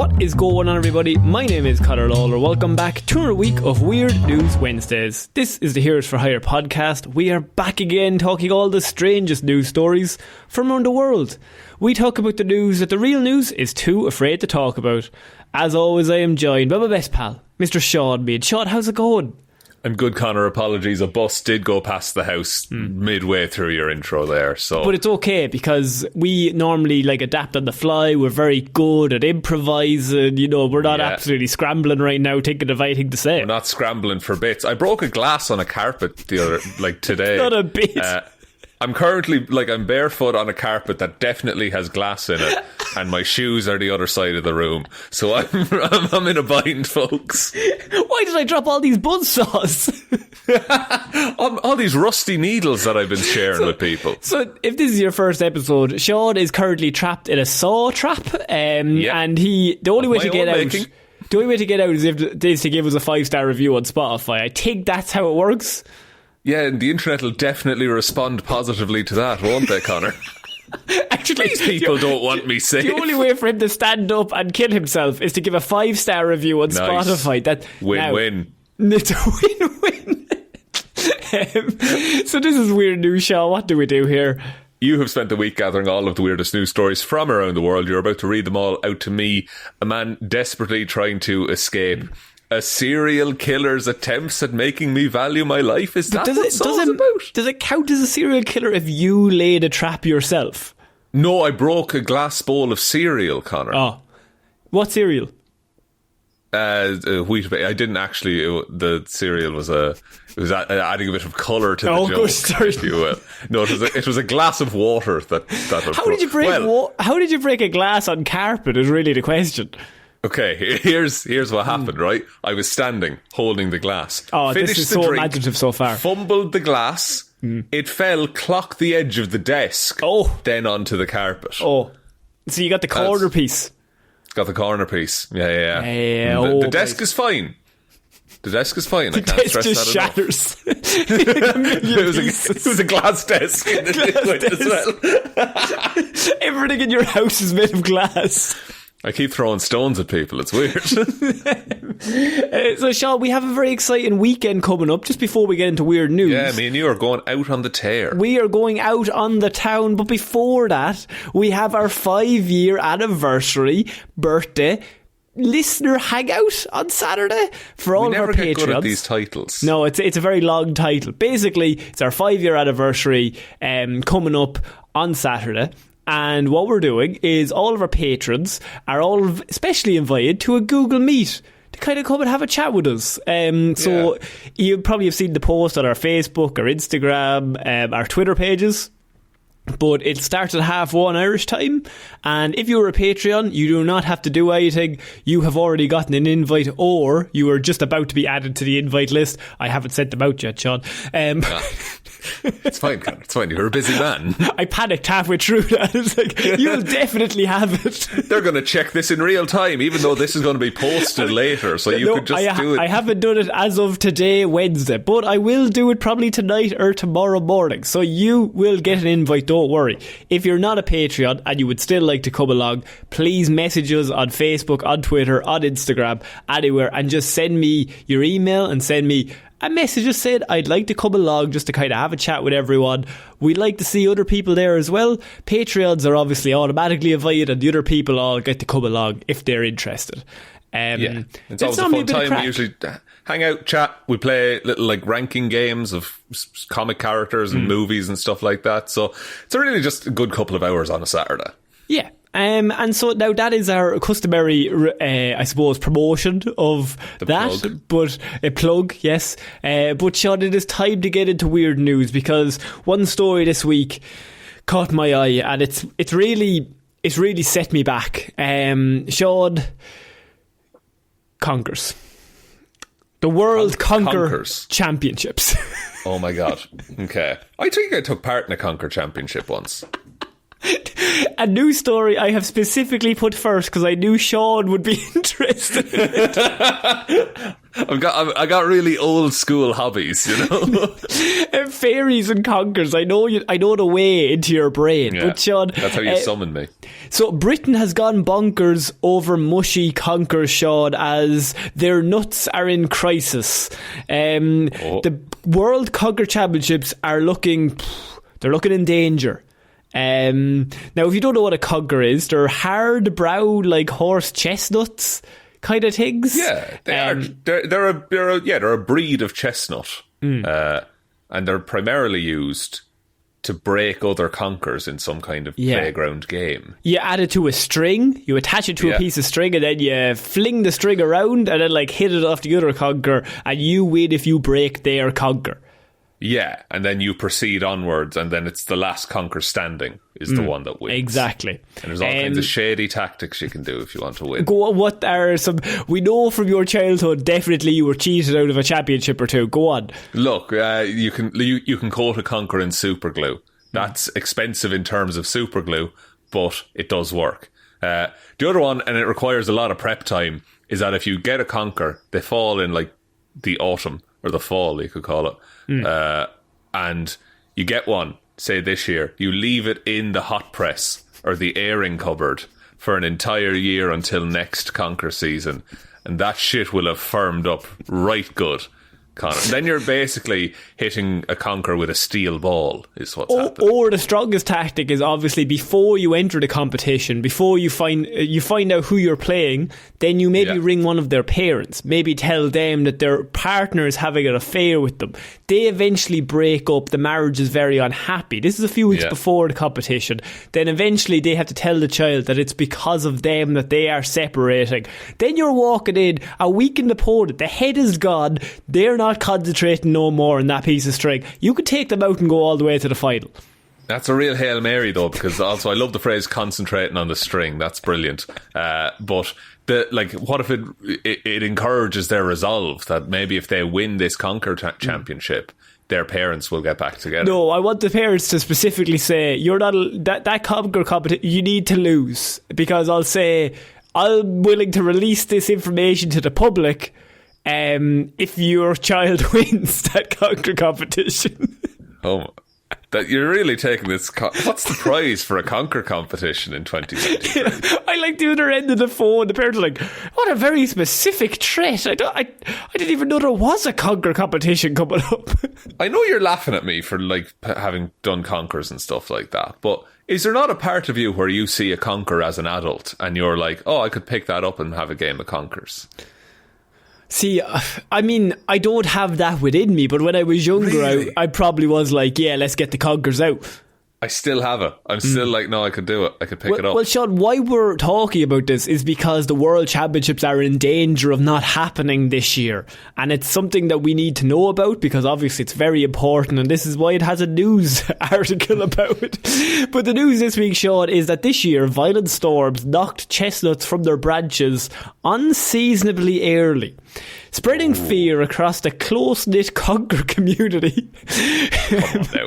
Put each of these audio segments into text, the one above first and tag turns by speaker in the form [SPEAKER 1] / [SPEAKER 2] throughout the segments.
[SPEAKER 1] What is going on, everybody? My name is Conor Lawler. Welcome back to another week of Weird News Wednesdays. This is the Heroes for Hire podcast. We are back again talking all the strangest news stories from around the world. We talk about the news that the real news is too afraid to talk about. As always, I am joined by my best pal, Mr. Shaun Mead. Shaun, how's it going?
[SPEAKER 2] I'm good, Conor. Apologies. A bus did go past the house midway through your intro there. But
[SPEAKER 1] it's okay, because we normally adapt on the fly. We're very good at improvising. We're not absolutely scrambling right now thinking of anything to say.
[SPEAKER 2] We're not scrambling for bits. I broke a glass on a carpet today.
[SPEAKER 1] Not a bit.
[SPEAKER 2] I'm currently, I'm barefoot on a carpet that definitely has glass in it, and my shoes are the other side of the room. So I'm in a bind, folks.
[SPEAKER 1] Why did I drop all these buzzsaws?
[SPEAKER 2] all these rusty needles that I've been sharing with people. So
[SPEAKER 1] if this is your first episode, Shaun is currently trapped in a saw trap, and the only way to get out is to give us a 5-star review on Spotify. I think that's how it works.
[SPEAKER 2] Yeah, and the internet will definitely respond positively to that, won't they, Conor?
[SPEAKER 1] Actually,
[SPEAKER 2] these people don't want me safe.
[SPEAKER 1] The only way for him to stand up and kill himself is to give a 5-star review on Spotify.
[SPEAKER 2] Win-win.
[SPEAKER 1] It's a win-win. So this is Weird News, Shaun. What do we do here?
[SPEAKER 2] You have spent the week gathering all of the weirdest news stories from around the world. You're about to read them all out to me, a man desperately trying to escape a serial killer's attempts at making me value my life. Is that what it's about?
[SPEAKER 1] Does it count as a serial killer if you laid a trap yourself?
[SPEAKER 2] No, I broke a glass bowl of cereal, Conor.
[SPEAKER 1] Oh. What cereal?
[SPEAKER 2] Wheat. I didn't actually. The cereal was adding a bit of colour to the joke.
[SPEAKER 1] Good start.
[SPEAKER 2] If you will. No, it was a glass of water that.
[SPEAKER 1] How did you break? How did you break a glass on carpet? Is really the question.
[SPEAKER 2] Okay, here's what happened, right? I was standing, holding the glass.
[SPEAKER 1] Oh,
[SPEAKER 2] finished
[SPEAKER 1] this is
[SPEAKER 2] the
[SPEAKER 1] so
[SPEAKER 2] drink,
[SPEAKER 1] imaginative so far.
[SPEAKER 2] Fumbled the glass. It fell, clocked the edge of the desk.
[SPEAKER 1] Oh.
[SPEAKER 2] Then onto the carpet.
[SPEAKER 1] Oh. So you got the corner piece.
[SPEAKER 2] Got the corner piece. Yeah. The desk is fine. The desk is fine. I can't stress that enough.
[SPEAKER 1] The desk just shatters.
[SPEAKER 2] It was a glass desk in the liquid as well.
[SPEAKER 1] Everything in your house is made of glass.
[SPEAKER 2] I keep throwing stones at people. It's weird.
[SPEAKER 1] So, Shaun, we have a very exciting weekend coming up. Just before we get into weird news.
[SPEAKER 2] Yeah, me and you are going out on the tear.
[SPEAKER 1] We are going out on the town. But before that, we have our 5-year anniversary birthday listener hangout on Saturday for all of our Patreons. We never get good at
[SPEAKER 2] these titles.
[SPEAKER 1] No, it's a very long title. Basically, it's our 5-year anniversary coming up on Saturday. And what we're doing is all of our patrons are all especially invited to a Google Meet to kind of come and have a chat with us. So you probably have seen the post on our Facebook, our Instagram, our Twitter pages. But it starts at 1:30 Irish time, and if you're a Patreon, you do not have to do anything. You have already gotten an invite, or you are just about to be added to the invite list. I haven't sent them out yet, Shaun.
[SPEAKER 2] It's fine, Conor. It's fine. You're a busy man.
[SPEAKER 1] I panicked halfway through that. It's like, you'll definitely have it.
[SPEAKER 2] They're going to check this in real time, even though this is going to be posted later, so you could just do it.
[SPEAKER 1] I haven't done it as of today, Wednesday, but I will do it probably tonight or tomorrow morning, so you will get an invite. Don't worry. If you're not a Patreon and you would still like to come along, please message us on Facebook, on Twitter, on Instagram, anywhere, and just send me your email and send me a message just saying I'd like to come along just to kind of have a chat with everyone. We'd like to see other people there as well. Patreons are obviously automatically invited, and the other people all get to come along if they're interested.
[SPEAKER 2] It's always a fun time. We usually hang out, chat. We play little ranking games of comic characters and movies and stuff like that. So it's really just a good couple of hours on a Saturday.
[SPEAKER 1] Yeah. And so now that is our customary, I suppose, promotion of
[SPEAKER 2] plug.
[SPEAKER 1] But a plug, yes. But Shaun, it is time to get into weird news, because one story this week caught my eye, and it's really set me back. Shaun Conkers. The World Conker Championships.
[SPEAKER 2] Oh my God. Okay. I think I took part in a Conker Championship once.
[SPEAKER 1] A new story I have specifically put first because I knew Shaun would be interested in it.
[SPEAKER 2] I got really old school hobbies, you know.
[SPEAKER 1] Fairies and conkers. I know the way into your brain.
[SPEAKER 2] Yeah,
[SPEAKER 1] but Shaun,
[SPEAKER 2] that's how you summon me.
[SPEAKER 1] So Britain has gone bonkers over mushy conkers, Shaun, as their nuts are in crisis. The World Conker Championships are looking in danger. Now, if you don't know what a conker is, they're hard, brown, like horse chestnuts kind of things.
[SPEAKER 2] Yeah, they are. They're a breed of chestnut, and they're primarily used to break other conkers in some kind of playground game. You add it to a string, you attach it to a piece of string, and then you fling the string around, and then like hit it off the other conker, and you win if you break their conker. Yeah, and then you proceed onwards, and then it's the last conker standing is the one that wins. Exactly. And there's all kinds of shady tactics you can do if you want to win. What are some... We know from your childhood, definitely you were cheated out of a championship or two. Go on. Look, you can coat a conker in super glue. That's expensive in terms of super glue, but it does work. The other one, and it requires a lot of prep time, is that if you get a conker, they fall in like the autumn, or the fall, you could call it. And you get one, say this year, you leave it in the hot press or the airing cupboard for an entire year until next conker season, and that shit will have firmed up right good, Conor. Then you're basically hitting a conker with a steel ball is what's happening. Or the strongest tactic is obviously before you enter the competition, before you find out who you're playing, then you maybe ring one of their parents, maybe tell them that their partner is having an affair with them. They eventually break up, the marriage is very unhappy. This is a few weeks before the competition. Then eventually they have to tell the child that it's because of them that they are separating. Then you're walking in a week in the opponent, the head is gone, they're not concentrating no more on that piece of string. You could take them out and go all the way to the final. That's a real Hail Mary though, because also I love the phrase concentrating on the string. That's brilliant. But what if it encourages their resolve that maybe if they win this conker championship, their parents will get back together? No, I want the parents to specifically say, you're not that conker competition, you need to lose, because I'll say I'm willing to release this information to the public if your child wins that conker competition. Oh, that you're really taking this. What's the prize for a conker competition in 2023? I like the other end of the phone. The parents are like, "What a very specific threat! I didn't even know there was a conker competition coming up." I know you're laughing at me for like having done conkers and stuff like that, but is there not a part of you where you see a conker as an adult and you're like, "Oh, I could pick that up and have a game of conkers"? See, I mean, I don't have that within me, but when I was younger, really? I probably was like, yeah, let's get the conkers out. I still have it. I'm still like, no, I could do it. I could pick it up. Well, Shaun, why we're talking about this is because the World Championships are in danger of not happening this year. And it's something that we need to know about because obviously it's very important, and this is why it has a news article about it. But the news this week, Shaun, is that this year violent storms knocked chestnuts from their branches unseasonably early, spreading fear across the close-knit conker community. Come on now.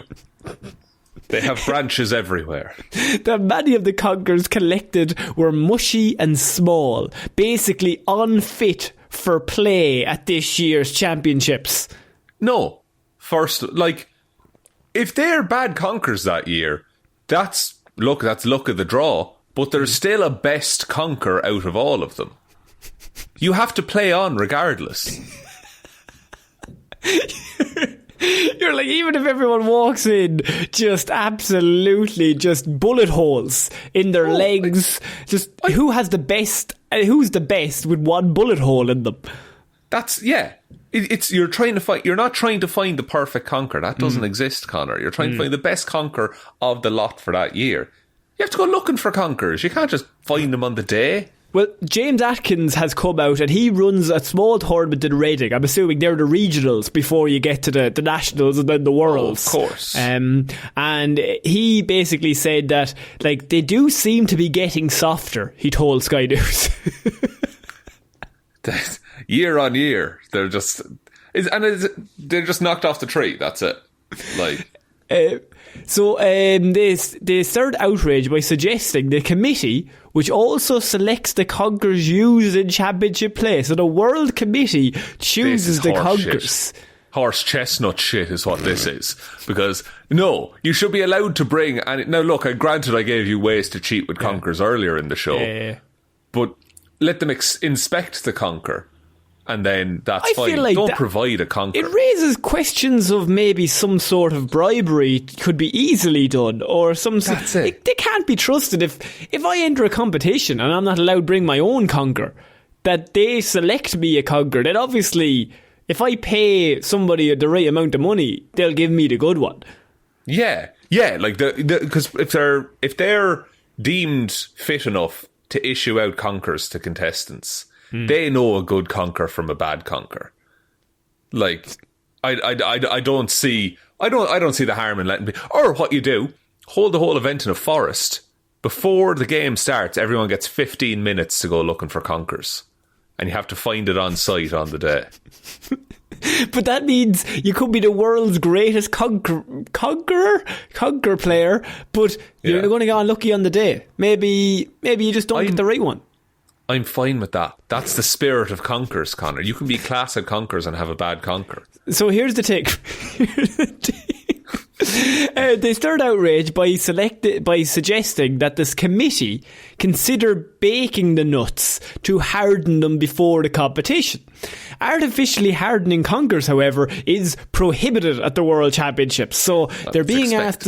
[SPEAKER 2] They have branches everywhere. That many of the conkers collected were mushy and small, basically unfit for play at this year's championships. No. First, if they're bad conkers that year, that's luck of the draw, but there's still a best conker out of all of them. You have to play on regardless. You're like, even if everyone walks in just absolutely just bullet holes in their legs, who's the best with one bullet hole in them? That's you're not trying to find the perfect conker. That doesn't exist, Conor. You're trying to find the best conker of the lot for that year. You have to go looking for conkers. You can't just find them on the day. Well, James Atkins has come out and he runs a small tournament in Reading. I'm assuming they're the regionals before you get to the nationals and then the worlds. Oh, of course. And he basically said that they do seem to be getting softer, he told Sky News. Year on year, they're just knocked off the tree. That's it.
[SPEAKER 1] So they stirred outrage by suggesting the committee, which also selects the conkers used in championship play. So the World Committee chooses the conkers.
[SPEAKER 2] Horse chestnut shit is what this is. Because, no, you should be allowed to bring... Now, look, granted I gave you ways to cheat with conkers earlier in the show. But let them inspect the conker. And then that's fine. Feel like don't provide a conker.
[SPEAKER 1] It raises questions of maybe some sort of bribery could be easily done, or some.
[SPEAKER 2] That's it.
[SPEAKER 1] They can't be trusted. If I enter a competition and I'm not allowed to bring my own conker, that they select me a conker, then obviously, if I pay somebody the right amount of money, they'll give me the good one.
[SPEAKER 2] Yeah, like because if they're deemed fit enough to issue out conkers to contestants. They know a good conker from a bad conker. Like, I don't see the harm in letting. Or what you do, hold the whole event in a forest. Before the game starts, everyone gets 15 minutes to go looking for conkers, and you have to find it on site on the day.
[SPEAKER 1] But that means you could be the world's greatest conker player, but you're going to get unlucky on the day. Maybe you just don't get the right one.
[SPEAKER 2] I'm fine with that. That's the spirit of conkers, Connor. You can be class at conkers and have a bad conker.
[SPEAKER 1] So here's the take. They stirred outrage by suggesting that this committee consider baking the nuts to harden them before the competition. Artificially hardening conkers, however, is prohibited at the World Championships. So they're being asked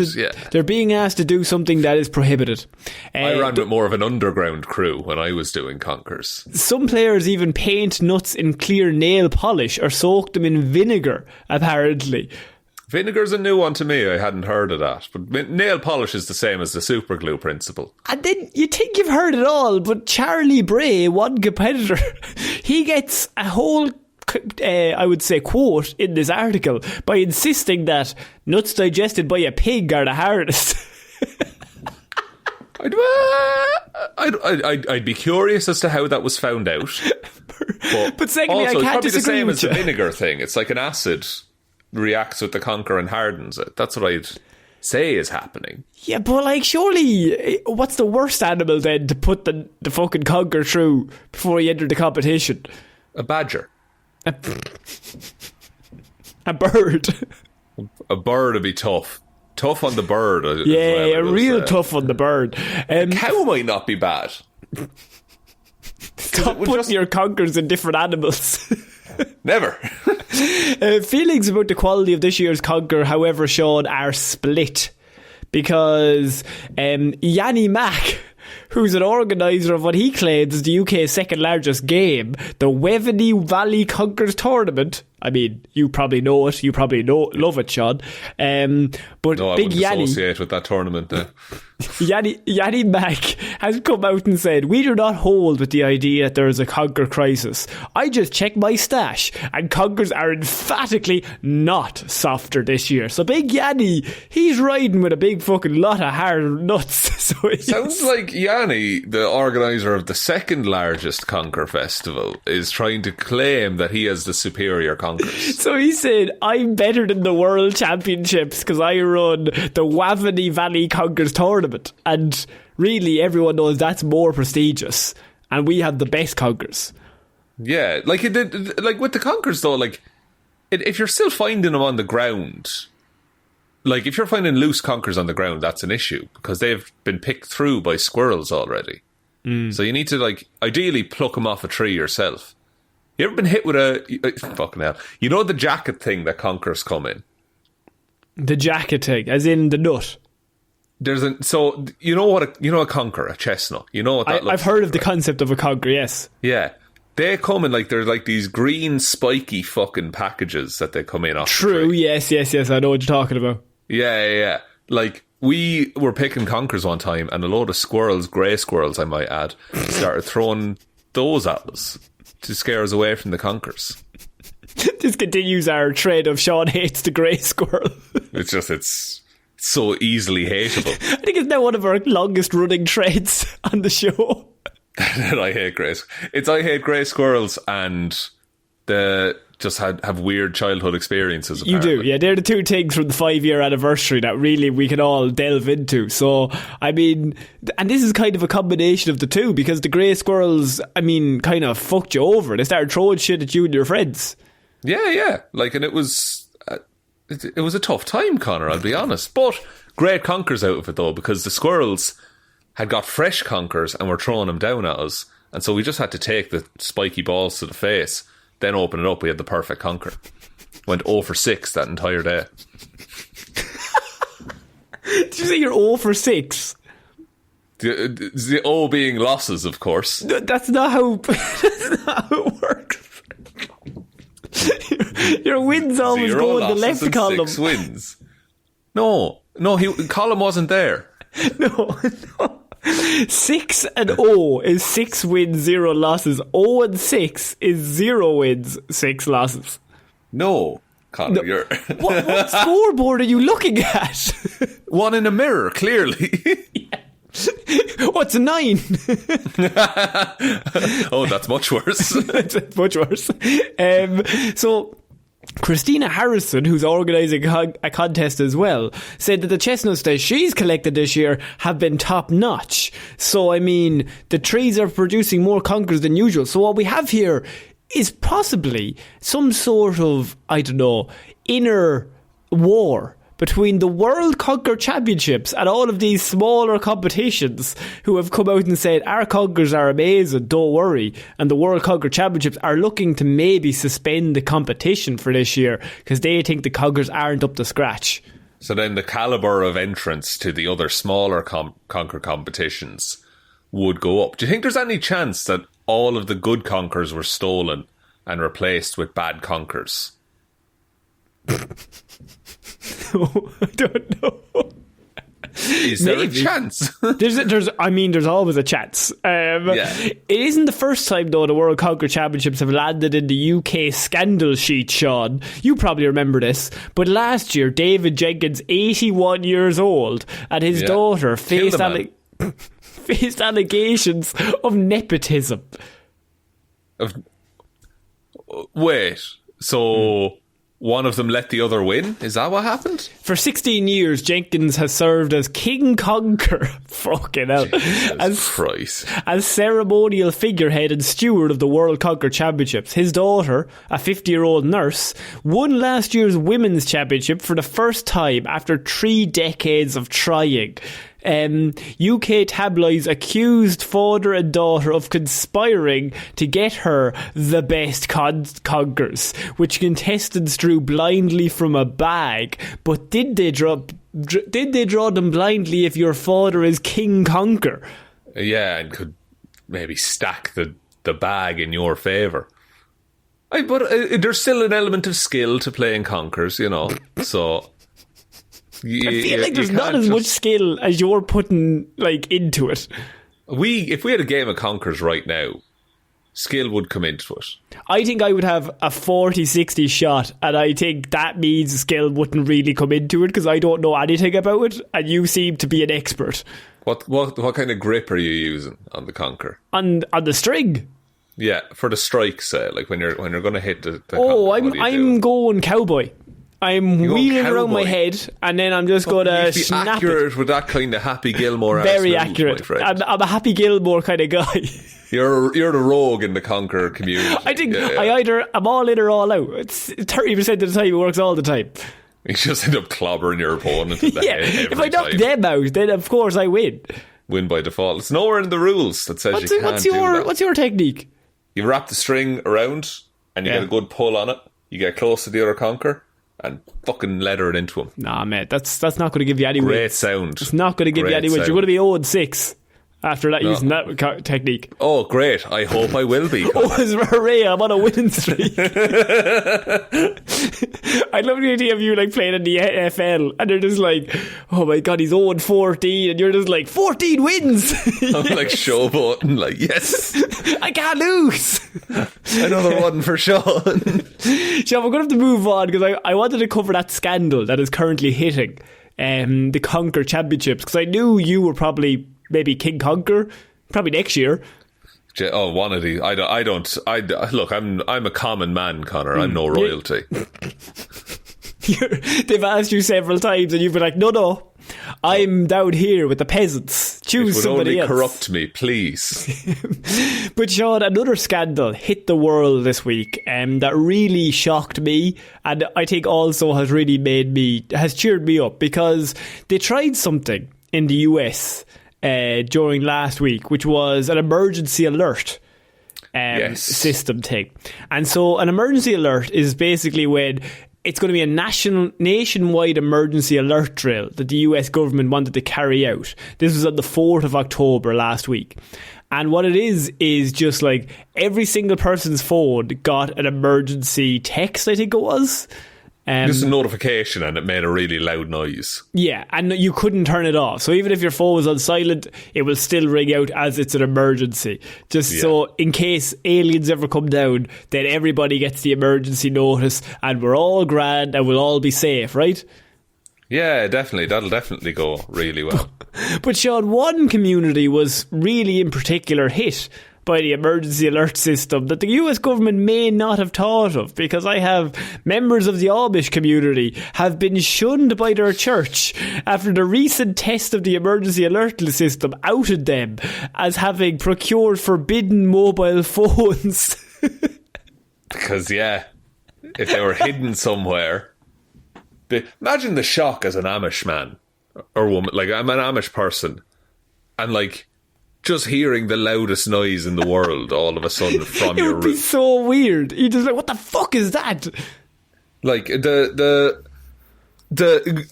[SPEAKER 1] to do something that is prohibited.
[SPEAKER 2] I ran with more of an underground crew when I was doing conkers.
[SPEAKER 1] Some players even paint nuts in clear nail polish or soak them in vinegar, apparently.
[SPEAKER 2] Vinegar's a new one to me. I hadn't heard of that. But nail polish is the same as the super glue principle.
[SPEAKER 1] And then you think you've heard it all, but Charlie Bray, one competitor, he gets a whole, I would say, quote in this article by insisting that nuts digested by a pig are the hardest.
[SPEAKER 2] I'd be curious as to how that was found out.
[SPEAKER 1] But secondly,
[SPEAKER 2] also,
[SPEAKER 1] I can't
[SPEAKER 2] it's probably the
[SPEAKER 1] disagree
[SPEAKER 2] same
[SPEAKER 1] with
[SPEAKER 2] as
[SPEAKER 1] you.
[SPEAKER 2] the vinegar thing. It's like an acid reacts with the conker and hardens it. That's what I'd say is happening.
[SPEAKER 1] Yeah, but like, surely, what's the worst animal then to put the fucking conker through before you enter the competition?
[SPEAKER 2] A badger.
[SPEAKER 1] A bird.
[SPEAKER 2] A bird would be tough. Tough on the bird.
[SPEAKER 1] Yeah, real tough on the bird.
[SPEAKER 2] A cow might not be bad.
[SPEAKER 1] Stop putting your conkers in different animals.
[SPEAKER 2] Never.
[SPEAKER 1] Feelings about the quality of this year's conker, however, Shaun, are split. Because Yanni Mack, who's an organiser of what he claims is the UK's second largest game, the Waveney Valley Conkers Tournament. I mean, you probably know it. You probably love it, Shaun. But
[SPEAKER 2] no, I
[SPEAKER 1] Big
[SPEAKER 2] wouldn't
[SPEAKER 1] Yanni,
[SPEAKER 2] associate with that tournament.
[SPEAKER 1] Yanni Mack has come out and said, "We do not hold with the idea that there is a conker crisis. I just checked my stash, and conkers are emphatically not softer this year." So Big Yanni, he's riding with a big fucking lot of hard nuts. So
[SPEAKER 2] sounds like Yanni, the organiser of the second largest conker festival, is trying to claim that he has the superior conkers.
[SPEAKER 1] So he said, "I'm better than the World Championships because I run the Waveney Valley Conkers Tournament, and really everyone knows that's more prestigious, and we have the best conkers."
[SPEAKER 2] Yeah, like with the conkers though, like if you're still finding them on the ground, like if you're finding loose conkers on the ground, that's an issue because they've been picked through by squirrels already. So you need to like ideally pluck them off a tree yourself. You ever been hit with fucking hell? You know the jacket thing that conkers come in?
[SPEAKER 1] The jacket thing, as in the nut.
[SPEAKER 2] So you know a conker, a chestnut. You know what that looks
[SPEAKER 1] I've heard
[SPEAKER 2] like,
[SPEAKER 1] of the concept of a conker, yes.
[SPEAKER 2] Yeah. They come in they're like these green spiky fucking packages that they come in off.
[SPEAKER 1] True, yes, I know what you're talking about.
[SPEAKER 2] Yeah. Like we were picking conkers one time and a load of squirrels, grey squirrels I might add, started throwing those at us to scare us away from the conkers.
[SPEAKER 1] This continues our trend of Shaun hates the grey squirrel.
[SPEAKER 2] It's so easily hateable.
[SPEAKER 1] I think it's now one of our longest running trends on the show.
[SPEAKER 2] That I hate grey. I hate grey squirrels and just have weird childhood experiences.
[SPEAKER 1] Apparently. You do, yeah. They're the two things from the 5-year anniversary that really we can all delve into. So, I mean, and this is kind of a combination of the two, because the grey squirrels, I mean, kind of fucked you over. They started throwing shit at you and your friends.
[SPEAKER 2] Yeah. Like, and it was a tough time, Conor, I'll be honest. But great conkers out of it, though, because the squirrels had got fresh conkers and were throwing them down at us. And so we just had to take the spiky balls to the face, then open it up. We had the perfect conker. Went 0 for 6 that entire day.
[SPEAKER 1] Did you say you're 0 for 6?
[SPEAKER 2] The O being losses, of course.
[SPEAKER 1] No, that's not how it works. Your wins always go in the left column.
[SPEAKER 2] 6 wins. No, column wasn't there.
[SPEAKER 1] No. 6 and 0 is 6 wins, 0 losses. 0 and 6 is 0 wins, 6 losses.
[SPEAKER 2] No, Conor, you're...
[SPEAKER 1] what scoreboard are you looking at?
[SPEAKER 2] One in a mirror, clearly.
[SPEAKER 1] Yeah. What's a 9?
[SPEAKER 2] Oh, that's much worse.
[SPEAKER 1] That's much worse. So... Christina Harrison, who's organising a contest as well, said that the chestnuts that she's collected this year have been top notch. So, I mean, the trees are producing more conkers than usual. So what we have here is possibly some sort of, I don't know, inner war between the World Conker Championships and all of these smaller competitions who have come out and said, our conkers are amazing, don't worry. And the World Conker Championships are looking to maybe suspend the competition for this year because they think the conkers aren't up to scratch.
[SPEAKER 2] So then the calibre of entrance to the other smaller conker competitions would go up. Do you think there's any chance that all of the good conkers were stolen and replaced with bad conkers?
[SPEAKER 1] No, I don't know.
[SPEAKER 2] Is there a chance?
[SPEAKER 1] there's always a chance. It isn't the first time, though, the World Conker Championships have landed in the UK scandal sheet, Sean. You probably remember this. But last year, David Jenkins, 81 years old, and his daughter faced allegations of nepotism.
[SPEAKER 2] Wait, so... One of them let the other win? Is that what happened?
[SPEAKER 1] For 16 years, Jenkins has served as King Conker. Fucking hell. As ceremonial figurehead and steward of the World Conker Championships. His daughter, a 50-year-old nurse, won last year's Women's Championship for the first time after 3 decades of trying. UK tabloids accused father and daughter of conspiring to get her the best conkers, which contestants drew blindly from a bag. But did they draw them blindly if your father is King Conker?
[SPEAKER 2] Yeah, and could maybe stack the bag in your favour. But there's still an element of skill to playing conkers, you know, so...
[SPEAKER 1] I feel like there's not as much skill as you're putting into it.
[SPEAKER 2] If we had a game of conkers right now, skill would come into it.
[SPEAKER 1] I think I would have a 40-60 shot, and I think that means skill wouldn't really come into it because I don't know anything about it, and you seem to be an expert.
[SPEAKER 2] What kind of grip are you using on the conker?
[SPEAKER 1] On the string.
[SPEAKER 2] Yeah, for the strikes, like when you're going to hit the
[SPEAKER 1] conker, I'm going cowboy. I'm wheeling around my head, and then I'm just going to snap
[SPEAKER 2] accurate
[SPEAKER 1] it.
[SPEAKER 2] With that kind of Happy Gilmore.
[SPEAKER 1] Very accurate. I'm a Happy Gilmore kind of guy.
[SPEAKER 2] You're the rogue in the conker community.
[SPEAKER 1] I think I'm all in or all out. It's 30% of the time it works all the time.
[SPEAKER 2] You just end up clobbering your opponent in the head every
[SPEAKER 1] if I knock them out, then of course I win.
[SPEAKER 2] Win by default. It's nowhere in the rules that says you can't do that.
[SPEAKER 1] What's your technique?
[SPEAKER 2] You wrap the string around, and you get a good pull on it. You get close to the other conker, and fucking leather it into him.
[SPEAKER 1] Nah, mate, that's not going to give you any wins.
[SPEAKER 2] Great sound.
[SPEAKER 1] It's not going to give you any wins. You're going to be 0-6 after that, using that technique.
[SPEAKER 2] Oh, great. I hope I will be.
[SPEAKER 1] Hooray, I'm on a winning streak. I love the idea of you playing in the NFL and they're just like, oh my god, he's 0-14, and you're just like, 14 wins.
[SPEAKER 2] I'm like showboating, yes.
[SPEAKER 1] I can't lose.
[SPEAKER 2] Another one for Sean.
[SPEAKER 1] Sean, we're going to have to move on because I wanted to cover that scandal that is currently hitting the Conker Championships, because I knew you were probably maybe King Conker, probably next year.
[SPEAKER 2] One of these. Look, I'm a common man, Conor. I'm no royalty.
[SPEAKER 1] They've asked you several times and you've been like, no, I'm down here with the peasants. Choose somebody else.
[SPEAKER 2] It would only corrupt me, please.
[SPEAKER 1] But Shaun, another scandal hit the world this week that really shocked me, and I think also has really has cheered me up, because they tried something in the US during last week, which was an emergency alert system thing. And so an emergency alert is basically when it's going to be a nationwide emergency alert drill that the US government wanted to carry out. This was on the 4th of October last week. And what it is just like every single person's phone got an emergency text, I think it was.
[SPEAKER 2] Just a notification, and it made a really loud noise. Yeah,
[SPEAKER 1] and you couldn't turn it off. So even if your phone was on silent, it will still ring out as it's an emergency. So in case aliens ever come down, then everybody gets the emergency notice and we're all grand and we'll all be safe, right?
[SPEAKER 2] Yeah, definitely. That'll definitely go really well.
[SPEAKER 1] But Shaun, one community was really in particular hit by the emergency alert system that the US government may not have thought of, because I have members of the Amish community have been shunned by their church after the recent test of the emergency alert system outed them as having procured forbidden mobile phones.
[SPEAKER 2] Because, if they were hidden somewhere. Imagine the shock as an Amish man or woman. Like, I'm an Amish person, and like, just hearing the loudest noise in the world all of a sudden from your room. It would be
[SPEAKER 1] so weird. You're just like, what the fuck is that?
[SPEAKER 2] Like, I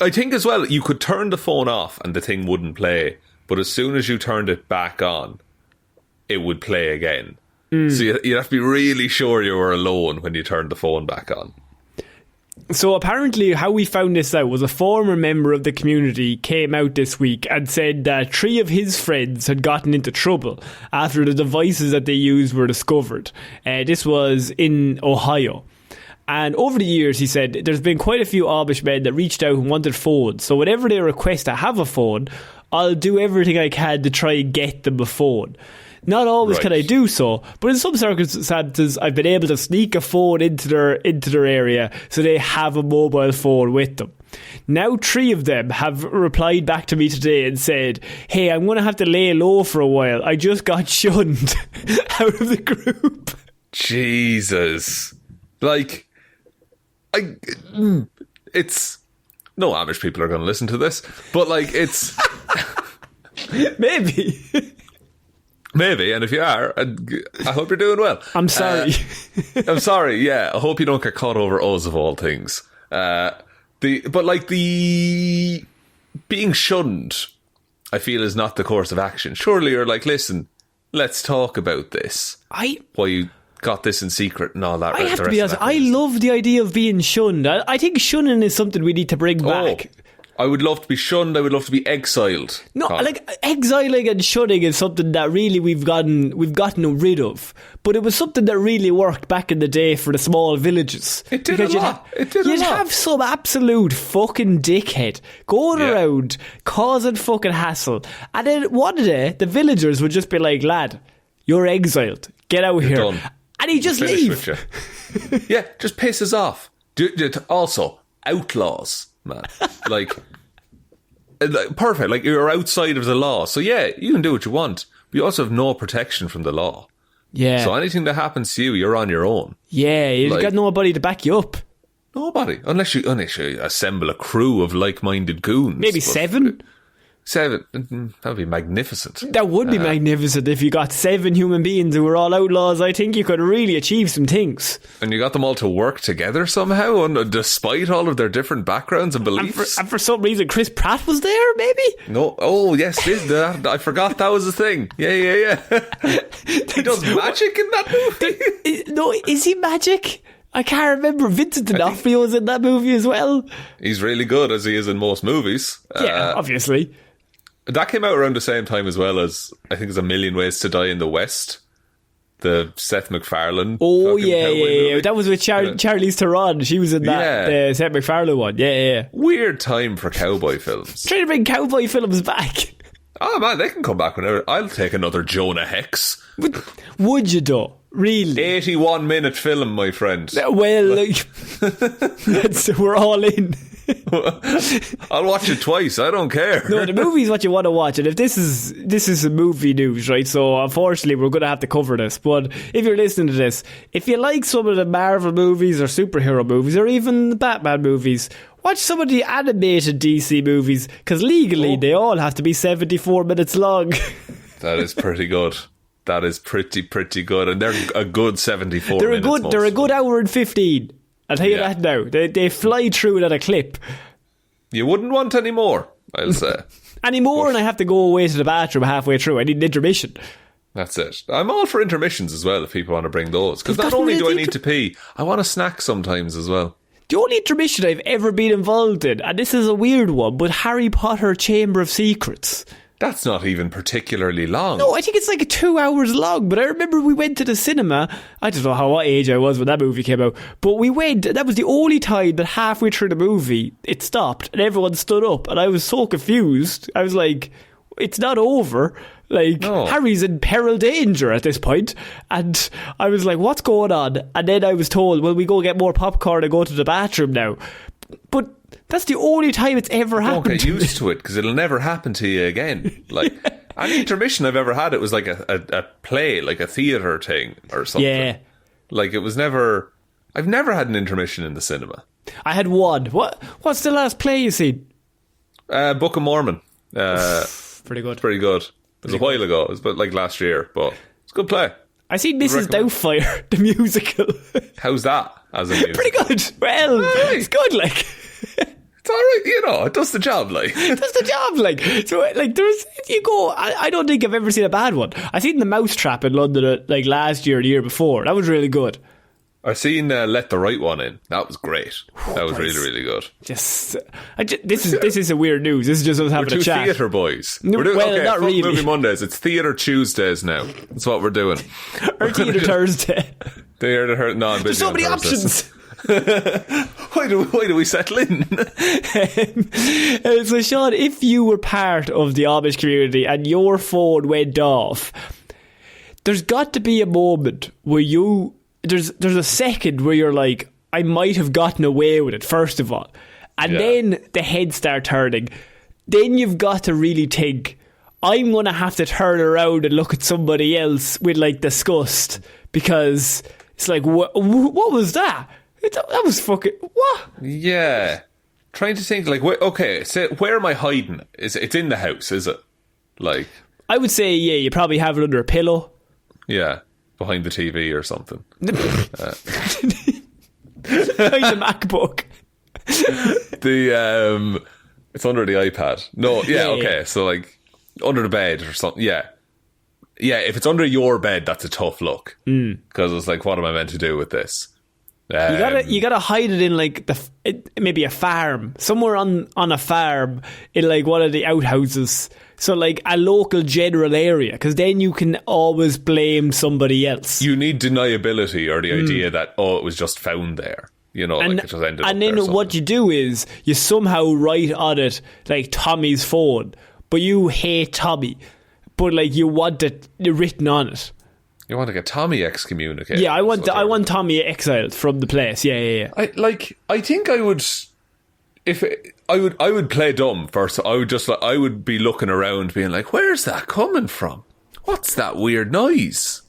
[SPEAKER 2] think as well, you could turn the phone off and the thing wouldn't play, but as soon as you turned it back on, it would play again. So you'd have to be really sure you were alone when you turned the phone back on.
[SPEAKER 1] So apparently how we found this out was a former member of the community came out this week and said that 3 of his friends had gotten into trouble after the devices that they used were discovered. This was in Ohio. And over the years, he said, there's been quite a few Amish men that reached out and wanted phones. So whenever they request to have a phone, I'll do everything I can to try and get them a phone. Not always can I do so, but in some circumstances I've been able to sneak a phone into their area so they have a mobile phone with them. Now 3 of them have replied back to me today and said, hey, I'm going to have to lay low for a while. I just got shunned out of the group.
[SPEAKER 2] Jesus. Like, it's... No Amish people are going to listen to this, but like, it's...
[SPEAKER 1] Maybe.
[SPEAKER 2] Maybe, and if you are, I hope you're doing well.
[SPEAKER 1] I'm sorry.
[SPEAKER 2] I'm sorry, yeah. I hope you don't get caught over O's of all things. But the being shunned, I feel, is not the course of action. Surely you're like, listen, let's talk about this. Why you got this in secret and all that.
[SPEAKER 1] I have to be honest, I love the idea of being shunned. I think shunning is something we need to bring back.
[SPEAKER 2] I would love to be shunned. I would love to be exiled.
[SPEAKER 1] No, like exiling and shunning is something that really we've gotten rid of. But it was something that really worked back in the day for the small villages.
[SPEAKER 2] It did a lot.
[SPEAKER 1] You'd have some absolute fucking dickhead going around causing fucking hassle, and then one day the villagers would just be like, "Lad, you're exiled. Get out here,"
[SPEAKER 2] done.
[SPEAKER 1] And he'd just leave.
[SPEAKER 2] Yeah, just pisses off. Also, outlaws. Man, like perfect. Like, you're outside of the law, so yeah, you can do what you want, but you also have no protection from the law. Yeah. So anything that happens to you, you're on your own.
[SPEAKER 1] Yeah, you've got nobody to back you up.
[SPEAKER 2] Nobody, unless you assemble a crew of like-minded goons.
[SPEAKER 1] Maybe 7.
[SPEAKER 2] 7, that would be magnificent.
[SPEAKER 1] That would be magnificent if you got 7 human beings who were all outlaws. I think you could really achieve some things. And
[SPEAKER 2] you got them all to work together somehow, and despite all of their different backgrounds and beliefs.
[SPEAKER 1] And for some reason, Chris Pratt was there, maybe?
[SPEAKER 2] No. Oh, yes. I forgot that was a thing. Yeah. He does magic in that movie.
[SPEAKER 1] No, is he magic? I can't remember. Vincent D'Onofrio was in that movie as well.
[SPEAKER 2] He's really good, as he is in most movies.
[SPEAKER 1] Yeah, obviously.
[SPEAKER 2] That came out around the same time as well as, I think, it's A Million Ways to Die in the West. The Seth MacFarlane.
[SPEAKER 1] Oh, yeah. That was with Charlize Theron. She was in that, the Seth MacFarlane one. Yeah.
[SPEAKER 2] Weird time for cowboy films.
[SPEAKER 1] Trying to bring cowboy films back.
[SPEAKER 2] Oh man, they can come back whenever. I'll take another Jonah Hex.
[SPEAKER 1] Would you though? Really?
[SPEAKER 2] 81-minute film, my friend.
[SPEAKER 1] Well, like, we're all in.
[SPEAKER 2] I'll watch it twice. I don't care.
[SPEAKER 1] No, the movie's what you want to watch, and if this is a movie news, right? So unfortunately, we're going to have to cover this. But if you're listening to this, if you like some of the Marvel movies or superhero movies or even the Batman movies, watch some of the animated DC movies, because legally they all have to be 74 minutes long.
[SPEAKER 2] That is pretty good. That is pretty good, and they're a good 74
[SPEAKER 1] they're
[SPEAKER 2] minutes.
[SPEAKER 1] They're a good hour and 15. I'll tell you that now. They fly through it at a clip.
[SPEAKER 2] You wouldn't want any more, I'll say.
[SPEAKER 1] Any more, and I have to go away to the bathroom halfway through. I need an intermission.
[SPEAKER 2] That's it. I'm all for intermissions as well if people want to bring those, because not only do I need to pee, I want a snack sometimes as well.
[SPEAKER 1] The only intermission I've ever been involved in, and this is a weird one, but Harry Potter Chamber of Secrets.
[SPEAKER 2] That's not even particularly long.
[SPEAKER 1] No, I think it's like 2 hours long. But I remember we went to the cinema. I don't know what age I was when that movie came out. But we went. That was the only time that halfway through the movie it stopped and everyone stood up. And I was so confused. I was like, it's not over. Like, no. Harry's in peril danger at this point. And I was like, what's going on? And then I was told, well, we go get more popcorn and go to the bathroom now. But that's the only time it's ever happened.
[SPEAKER 2] Don't get used to it, because it'll never happen to you again. Like, any intermission I've ever had, it was like a play, like a theatre thing or something.
[SPEAKER 1] Yeah.
[SPEAKER 2] Like, it was never... I've never had an intermission in the cinema.
[SPEAKER 1] I had one. What's the last play you seen?
[SPEAKER 2] Book of Mormon.
[SPEAKER 1] Pretty good.
[SPEAKER 2] Pretty good. It was a while ago. It was about like last year, but it's a good play.
[SPEAKER 1] I seen Mrs. Doubtfire, the musical.
[SPEAKER 2] How's that as a musical?
[SPEAKER 1] Pretty good. Well, it's good, like...
[SPEAKER 2] It's alright, it does the job, like.
[SPEAKER 1] It does the job, like. So, like, I don't think I've ever seen a bad one. I seen The Mousetrap in London, like, last year or the year before. That was really good.
[SPEAKER 2] I seen Let the Right One In. That was great. That was really, really good.
[SPEAKER 1] This is a weird news. This is just us having a chat.
[SPEAKER 2] We're two theatre boys.
[SPEAKER 1] No,
[SPEAKER 2] we're doing,
[SPEAKER 1] well, not really.
[SPEAKER 2] Movie Mondays. It's Theatre Tuesdays now. That's what we're doing.
[SPEAKER 1] Or Theatre Thursday.
[SPEAKER 2] No, I'm busy.
[SPEAKER 1] There's so many options.
[SPEAKER 2] Why do we settle in?
[SPEAKER 1] So Shaun, if you were part of the Amish community and your phone went off, there's got to be a moment where there's a second where you're like, I might have gotten away with it, first of all, and then the heads start turning. Then you've got to really think, I'm going to have to turn around and look at somebody else with like disgust, because it's like, what was that? That was fucking... What?
[SPEAKER 2] Yeah. Trying to think, like, okay, so where am I hiding? It's in the house, is it? Like...
[SPEAKER 1] I would say, yeah, you probably have it under a pillow.
[SPEAKER 2] Yeah. Behind the TV or something.
[SPEAKER 1] Behind the MacBook.
[SPEAKER 2] It's under the iPad. No, okay. So, like, under the bed or something. Yeah. Yeah, if it's under your bed, that's a tough look. Because it's like, what am I meant to do with this?
[SPEAKER 1] You gotta hide it in like maybe a farm, somewhere on a farm in like one of the outhouses, so like a local general area, because then you can always blame somebody else.
[SPEAKER 2] You need deniability, or the idea that it was just found there, and like it just ended up.
[SPEAKER 1] And then what you do is you somehow write on it like Tommy's phone, but you hate Tommy, but like you want it written on it.
[SPEAKER 2] You want to get Tommy excommunicated?
[SPEAKER 1] Yeah, I want Tommy exiled from the place. Yeah.
[SPEAKER 2] I think I would, I would play dumb first. I would be looking around, being like, "Where's that coming from? What's that weird noise?"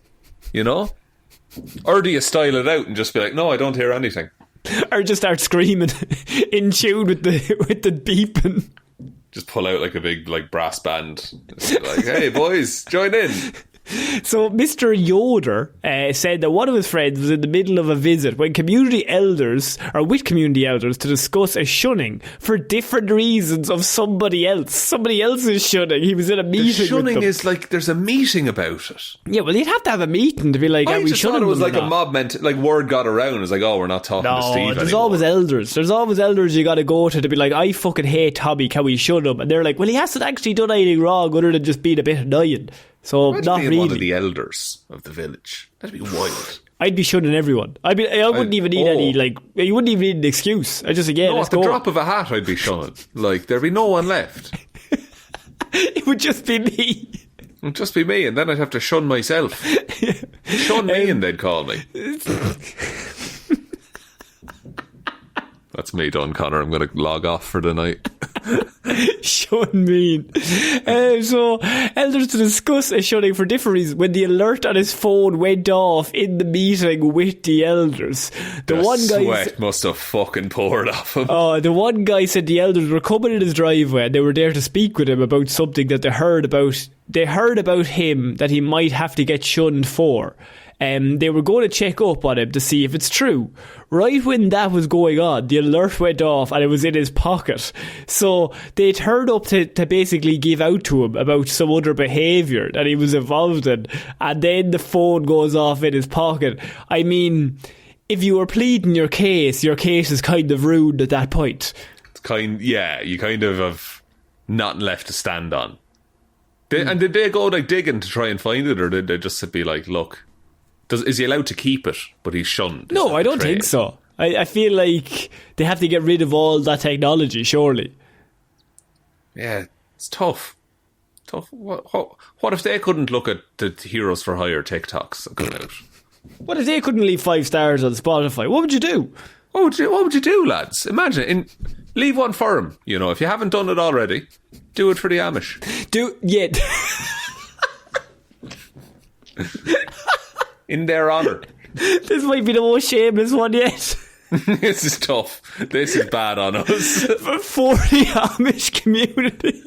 [SPEAKER 2] Or do you style it out and just be like, "No, I don't hear anything,"
[SPEAKER 1] or just start screaming in tune with the beeping.
[SPEAKER 2] Just pull out like a big like brass band, like, "Hey boys, join in."
[SPEAKER 1] So Mr. Yoder said that one of his friends was in the middle of a visit with community elders to discuss a shunning for different reasons of somebody else. Somebody else is shunning. He was in a meeting. The
[SPEAKER 2] shunning
[SPEAKER 1] with them.
[SPEAKER 2] Is like there's a meeting about it.
[SPEAKER 1] Yeah, well, you'd have to have a meeting to be like,
[SPEAKER 2] I
[SPEAKER 1] we
[SPEAKER 2] just thought it was like a mob like word got around. It was like, oh, we're not talking to Steve
[SPEAKER 1] there's
[SPEAKER 2] anymore.
[SPEAKER 1] always elders. There's always elders you got to go to be like, I fucking hate Tommy. Can we shun him? And they're like, well, he hasn't actually done anything wrong other than just being a bit annoying. So
[SPEAKER 2] imagine
[SPEAKER 1] not
[SPEAKER 2] being
[SPEAKER 1] really.
[SPEAKER 2] One of the elders of the village. That'd be wild.
[SPEAKER 1] I'd be shunning everyone. I wouldn't even need any, like, you wouldn't even need an excuse. I just, again,
[SPEAKER 2] no,
[SPEAKER 1] let's
[SPEAKER 2] at the
[SPEAKER 1] go.
[SPEAKER 2] drop of a hat, I'd be shunning. Like, there'd be no one left.
[SPEAKER 1] It would just be me.
[SPEAKER 2] It would just be me, and then I'd have to shun myself. Shun me, and they'd call me. That's me done, Conor. I'm going to log off for the night.
[SPEAKER 1] Shun mean. So, elders to discuss a shunning for different reasons. When the alert on his phone went off in the meeting with the elders, the one guy
[SPEAKER 2] sweat must have fucking poured off him.
[SPEAKER 1] Oh, the one guy said the elders were coming in his driveway and they were there to speak with him about something that they heard about. They heard about him that he might have to get shunned for. They were going to check up on him to see if it's true. Right when that was going on, the alert went off and it was in his pocket. So they turned up to basically give out to him about some other behaviour that he was involved in. And then the phone goes off in his pocket. I mean, if you were pleading your case is kind of ruined at that point.
[SPEAKER 2] You kind of have nothing left to stand on. And did they go like digging to try and find it, or did they just be like, look... Is he allowed to keep it, but he's shunned?
[SPEAKER 1] No, I don't think so. I feel like they have to get rid of all that technology, surely.
[SPEAKER 2] Yeah, it's tough. What if they couldn't look at the Heroes for Hire TikToks that come out?
[SPEAKER 1] What if they couldn't leave 5 stars on Spotify? What would you do?
[SPEAKER 2] What would you do, lads? Imagine, leave one for him. You know, if you haven't done it already, do it for the Amish. In their honour.
[SPEAKER 1] This might be the most shameless one yet.
[SPEAKER 2] This is tough. This is bad on us.
[SPEAKER 1] For the Amish community.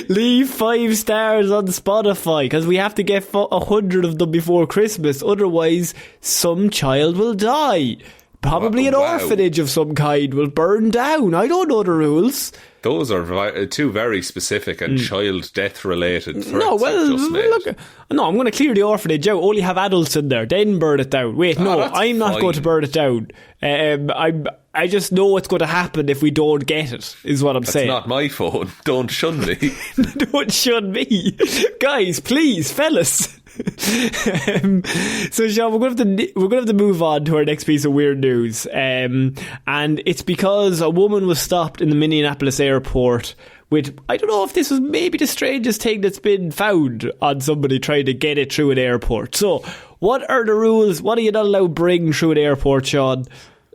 [SPEAKER 1] Leave 5 stars on Spotify because we have to get 100 of them before Christmas. Otherwise, some child will die. Probably an orphanage of some kind will burn down. I don't know the rules.
[SPEAKER 2] Those are two very specific and child death related threats.
[SPEAKER 1] No, I'm going to clear the orphanage out. Only have adults in there. Then burn it down. Wait, no, I'm not going to burn it down. I just know what's going to happen if we don't get it. Is what I'm saying.
[SPEAKER 2] It's not my phone. Don't shun me.
[SPEAKER 1] Don't shun me, guys. Please, fellas. So Shaun, we're going to have to move on to our next piece of weird news, and it's because a woman was stopped in the Minneapolis airport with, I don't know if this was maybe the strangest thing that's been found on somebody trying to get it through an airport. So what are the rules? What are you not allowed to bring through an airport, Shaun?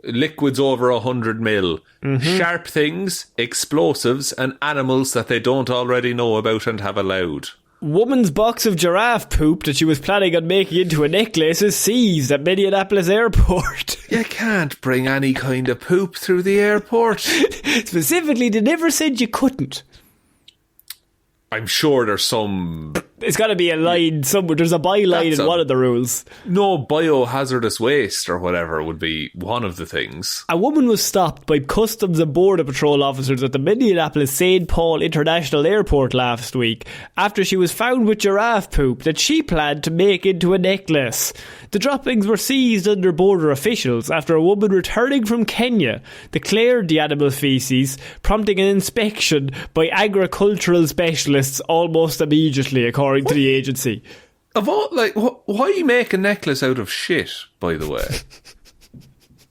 [SPEAKER 2] Liquids over 100 ml, sharp things, explosives, and animals that they don't already know about and have allowed.
[SPEAKER 1] Woman's box of giraffe poop that she was planning on making into a necklace is seized at Minneapolis airport.
[SPEAKER 2] You can't bring any kind of poop through the airport.
[SPEAKER 1] Specifically, they never said you couldn't.
[SPEAKER 2] I'm sure there's some...
[SPEAKER 1] There's got to be a line somewhere. There's a byline in one of the rules.
[SPEAKER 2] No, biohazardous waste or whatever would be one of the things.
[SPEAKER 1] A woman was stopped by Customs and Border Patrol officers at the Minneapolis St. Paul International Airport last week after she was found with giraffe poop that she planned to make into a necklace. The droppings were seized under border officials after a woman returning from Kenya declared the animal feces, prompting an inspection by agricultural specialists almost immediately, according to the agency.
[SPEAKER 2] Of all, why make a necklace out of shit, by the way?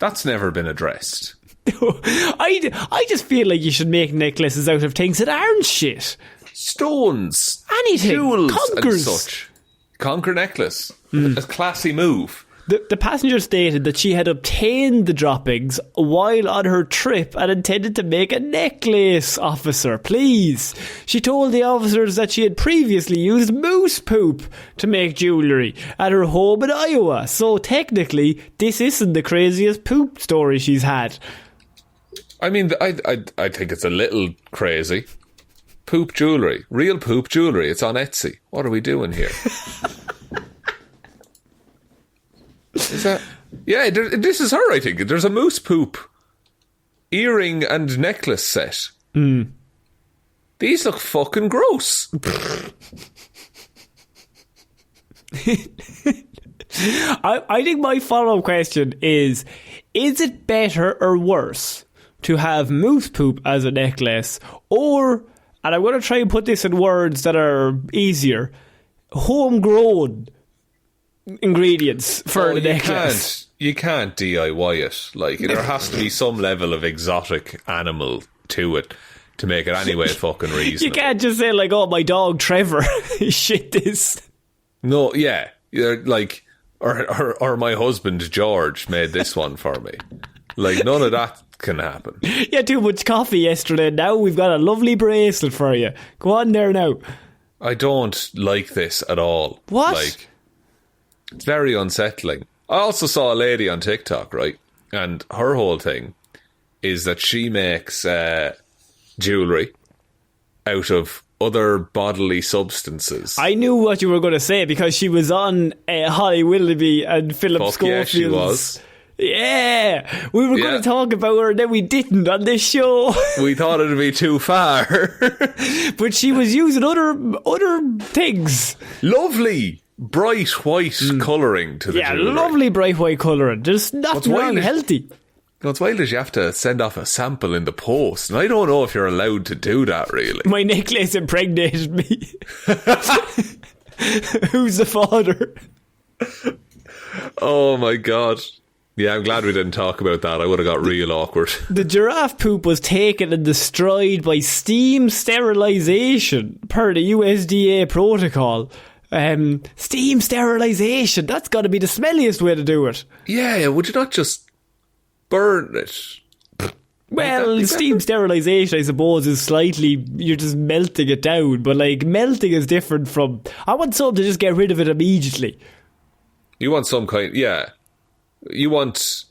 [SPEAKER 2] That's never been addressed.
[SPEAKER 1] I just feel like you should make necklaces out of things that aren't shit.
[SPEAKER 2] Stones.
[SPEAKER 1] Anything.
[SPEAKER 2] Jewels
[SPEAKER 1] Conkers.
[SPEAKER 2] And such. Conker necklace. A classy move.
[SPEAKER 1] The passenger stated that she had obtained the droppings while on her trip and intended to make a necklace, officer, please. She told the officers that she had previously used moose poop to make jewellery at her home in Iowa. So technically, this isn't the craziest poop story she's had.
[SPEAKER 2] I mean, I think it's a little crazy. Poop jewellery. Real poop jewellery. It's on Etsy. What are we doing here? Is that... Yeah, this is her, I think. There's a moose poop earring and necklace set. These look fucking gross.
[SPEAKER 1] I think my follow-up question is it better or worse to have moose poop as a necklace, or, and I'm going to try and put this in words that are easier, homegrown ingredients for the necklace?
[SPEAKER 2] You can't DIY it. Like, there has to be some level of exotic animal to it to make it anyway fucking reasonable.
[SPEAKER 1] You can't just say like, oh, my dog Trevor shit this.
[SPEAKER 2] No, yeah. You're like, or my husband George made this one for me. Like, none of that can happen.
[SPEAKER 1] You had too much coffee yesterday. Now we've got a lovely bracelet for you. Go on there now.
[SPEAKER 2] I don't like this at all.
[SPEAKER 1] What?
[SPEAKER 2] Like, it's very unsettling. I also saw a lady on TikTok, right? And her whole thing is that she makes jewellery out of other bodily substances.
[SPEAKER 1] I knew what you were going to say because she was on Holly Willoughby and Philip Schofield's.
[SPEAKER 2] Yeah, she was.
[SPEAKER 1] Yeah, we were going to talk about her and then we didn't on this show.
[SPEAKER 2] We thought it'd be too far.
[SPEAKER 1] But she was using other things.
[SPEAKER 2] Lovely bright white colouring to the jewellery.
[SPEAKER 1] Yeah, lovely bright white colouring. There's nothing wrong, healthy.
[SPEAKER 2] What's wild is you have to send off a sample in the post, and I don't know if you're allowed to do that, really.
[SPEAKER 1] My necklace impregnated me. Who's the father?
[SPEAKER 2] Oh my god. Yeah, I'm glad we didn't talk about that. I would have got real awkward.
[SPEAKER 1] The giraffe poop was taken and destroyed by steam sterilisation per the USDA protocol. Steam sterilisation, that's got to be the smelliest way to do it.
[SPEAKER 2] Yeah, would you not just burn it?
[SPEAKER 1] Well, steam sterilisation, I suppose, is slightly, you're just melting it down, but like melting is different from, I want something to just get rid of it immediately.
[SPEAKER 2] You want some kind, yeah. You want,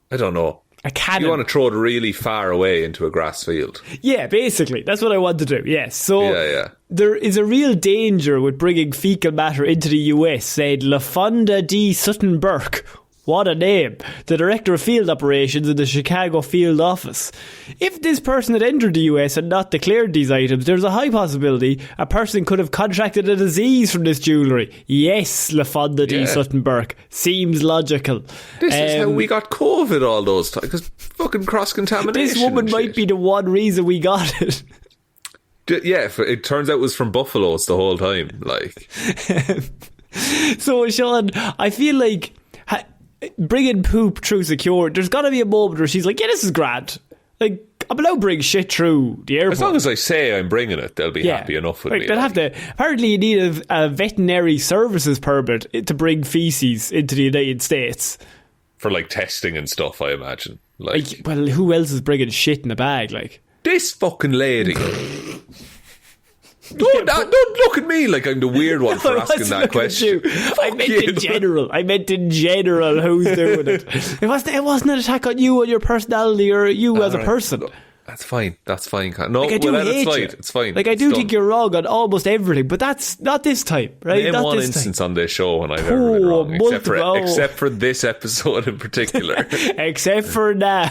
[SPEAKER 2] I don't know.
[SPEAKER 1] A cannon.
[SPEAKER 2] You want to throw it really far away into a grass field.
[SPEAKER 1] Yeah, basically. That's what I want to do, yes. So there is a real danger with bringing fecal matter into the US, said LaFonda D. Sutton Burke. What a name. The director of field operations in the Chicago field office. If this person had entered the US and not declared these items, there's a high possibility a person could have contracted a disease from this jewellery. Yes, LaFonda D. Sutton Burke. Seems logical.
[SPEAKER 2] This is how we got COVID all those times, because fucking cross-contamination.
[SPEAKER 1] This woman might be the one reason we got it.
[SPEAKER 2] Yeah, it turns out it was from buffaloes the whole time. Like,
[SPEAKER 1] So, Shaun, I feel like bringing poop through security, there's got to be a moment where she's like, yeah, this is grand. Like, I'm allowed to bring shit through the airport.
[SPEAKER 2] As long as I say I'm bringing it, they'll be happy enough with me.
[SPEAKER 1] They'll have to. Apparently, you need a veterinary services permit to bring feces into the United States.
[SPEAKER 2] For, like, testing and stuff, I imagine. Like,
[SPEAKER 1] well, who else is bringing shit in a bag? Like,
[SPEAKER 2] this fucking lady. Don't look at me like I'm the weird one for asking that question.
[SPEAKER 1] I meant in general. I meant in general who's doing it. It wasn't an attack on you and your personality or you as a person.
[SPEAKER 2] That's fine. No,
[SPEAKER 1] like,
[SPEAKER 2] we'll let it slide. It's fine.
[SPEAKER 1] Like, I do think you're wrong on almost everything, but that's not this time, right?
[SPEAKER 2] Name one instance on this show when I've ever been wrong, except for this episode in particular. Except
[SPEAKER 1] for now.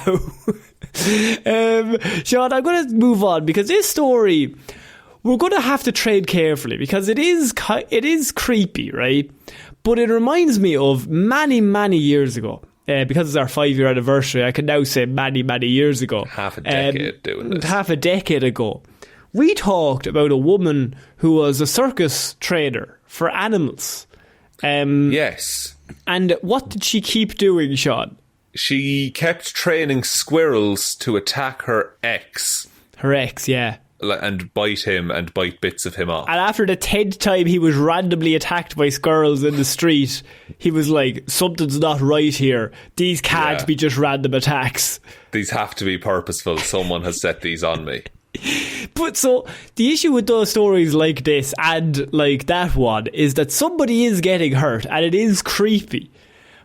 [SPEAKER 1] Shaun, I'm going to move on because this story, we're going to have to tread carefully because it is creepy, right? But it reminds me of many, many years ago. Because it's our 5-year anniversary, I can now say many, many years ago.
[SPEAKER 2] Half a decade doing this.
[SPEAKER 1] Half a decade ago. We talked about a woman who was a circus trainer for animals.
[SPEAKER 2] Yes.
[SPEAKER 1] And what did she keep doing, Shaun?
[SPEAKER 2] She kept training squirrels to attack her ex.
[SPEAKER 1] Her ex, yeah.
[SPEAKER 2] And bite him and bite bits of him off.
[SPEAKER 1] And after the 10th time he was randomly attacked by squirrels in the street, he was like, something's not right here. These can't be just random attacks.
[SPEAKER 2] These have to be purposeful. Someone has set these on me.
[SPEAKER 1] But so, the issue with those stories like this and like that one is that somebody is getting hurt and it is creepy.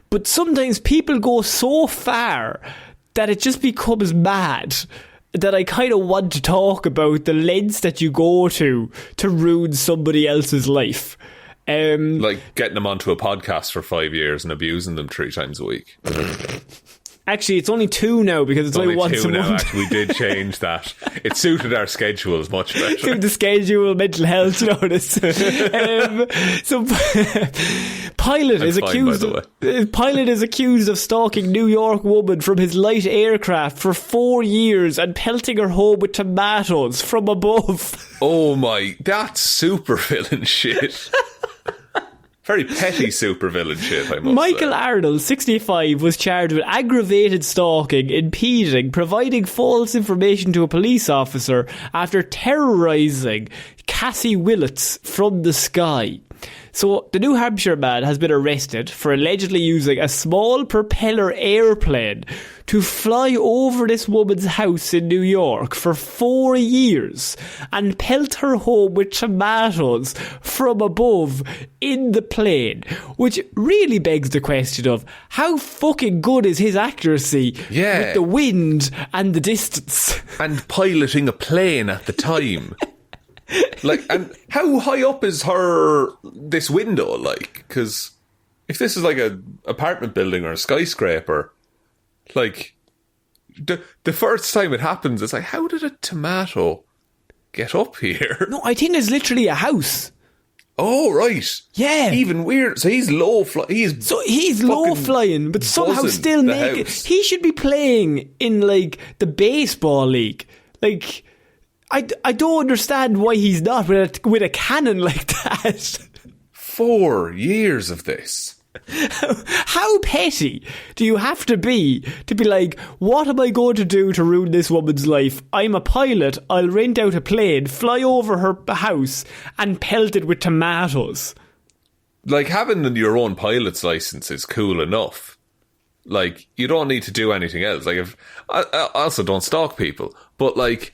[SPEAKER 1] But sometimes people go so far that it just becomes mad. That I kind of want to talk about the lengths that you go to ruin somebody else's life.
[SPEAKER 2] Like getting them onto a podcast for 5 years and abusing them 3 times a week.
[SPEAKER 1] Actually, it's only 2 now because it's only once a month.
[SPEAKER 2] We did change that. It suited our schedules much better.
[SPEAKER 1] Suited the schedule, mental health notice. So, Pilot is accused of stalking New York woman from his light aircraft for 4 years and pelting her home with tomatoes from above.
[SPEAKER 2] Oh my, that's super villain shit. Very petty supervillain shit, I must
[SPEAKER 1] Michael
[SPEAKER 2] say.
[SPEAKER 1] Arnold, 65, was charged with aggravated stalking, impeding, providing false information to a police officer after terrorising Cassie Willits from the sky. So, the New Hampshire man has been arrested for allegedly using a small propeller airplane to fly over this woman's house in New York for 4 years and pelt her home with tomatoes from above in the plane, which really begs the question of how fucking good is his accuracy with the wind and the distance.
[SPEAKER 2] And piloting a plane at the time. Like, and how high up is this window, like? Because if this is like a apartment building or a skyscraper, like, the first time it happens, it's like, how did a tomato get up here?
[SPEAKER 1] No, I think it's literally a house.
[SPEAKER 2] Oh, right.
[SPEAKER 1] Yeah.
[SPEAKER 2] Even weird. So he's low
[SPEAKER 1] flying, but somehow still make it. He should be playing in, like, the baseball league. Like, I don't understand why he's not with a cannon like that.
[SPEAKER 2] 4 years of this.
[SPEAKER 1] How petty do you have to be like, what am I going to do to ruin this woman's life? I'm a pilot, I'll rent out a plane, fly over her house and pelt it with tomatoes.
[SPEAKER 2] Like, having your own pilot's license is cool enough. Like, you don't need to do anything else. Like, I also don't stalk people, but like,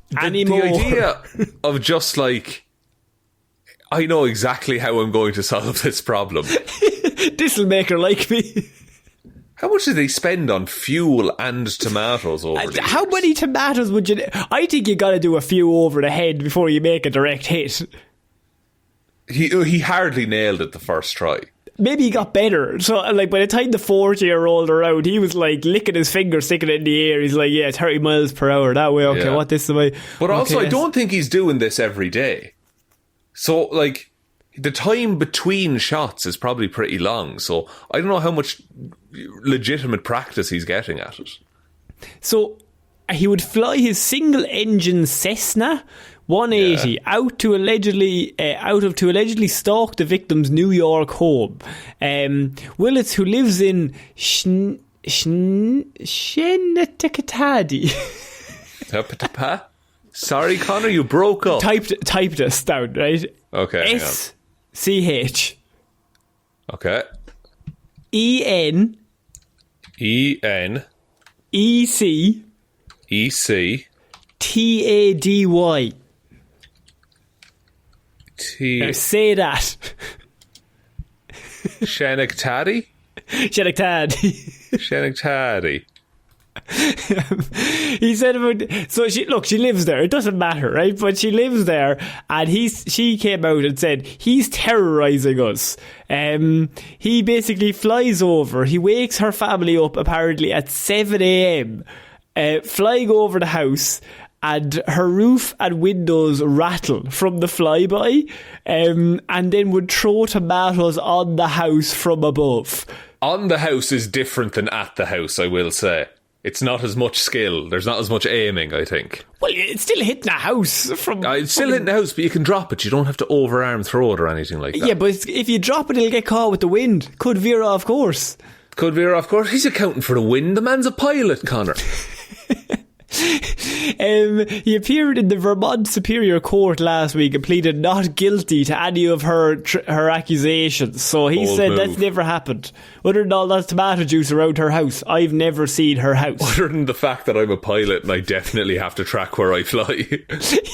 [SPEAKER 2] the idea of just like, I know exactly how I'm going to solve this problem.
[SPEAKER 1] This'll make her like me.
[SPEAKER 2] How much did they spend on fuel and tomatoes over the
[SPEAKER 1] How
[SPEAKER 2] years?
[SPEAKER 1] many tomatoes would you... I think you got to do a few over the head before you make a direct hit.
[SPEAKER 2] He hardly nailed it the first try.
[SPEAKER 1] Maybe he got better. So, like, by the time the 40-year-old around, he was, like, licking his finger, sticking it in the air. He's like, yeah, 30 miles per hour that way. Okay, what this way?
[SPEAKER 2] But also,
[SPEAKER 1] okay,
[SPEAKER 2] I don't think he's doing this every day. So, like, the time between shots is probably pretty long. So, I don't know how much legitimate practice he's getting at it.
[SPEAKER 1] So, he would fly his single-engine Cessna 180 out to allegedly stalk the victim's New York home. Willits, who lives in Shenectady.
[SPEAKER 2] Sorry, Connor, you broke up.
[SPEAKER 1] Typed this down, right?
[SPEAKER 2] Okay.
[SPEAKER 1] SCH.
[SPEAKER 2] Okay.
[SPEAKER 1] EN. EC. TADY. Now say that.
[SPEAKER 2] Shenectady? Shenectady.
[SPEAKER 1] He said about... So, she lives there. It doesn't matter, right? But she lives there, and she came out and said, he's terrorising us. He basically flies over. He wakes her family up, apparently, at 7 a.m., flying over the house, and her roof and windows rattle from the flyby, and then would throw tomatoes on the house from above.
[SPEAKER 2] On the house is different than at the house, I will say. It's not as much skill. There's not as much aiming, I think.
[SPEAKER 1] Well, it's still hitting a house from...
[SPEAKER 2] It's still hitting the house, but you can drop it. You don't have to overarm throw it or anything like that.
[SPEAKER 1] Yeah, but if you drop it, it'll get caught with the wind. Could veer off course.
[SPEAKER 2] He's accounting for the wind. The man's a pilot, Connor.
[SPEAKER 1] He appeared in the Vermont Superior Court last week and pleaded not guilty to any of her accusations. So he said that's never happened. Other than all that tomato juice around her house, I've never seen her house.
[SPEAKER 2] Other than the fact that I'm a pilot and I definitely have to track where I fly.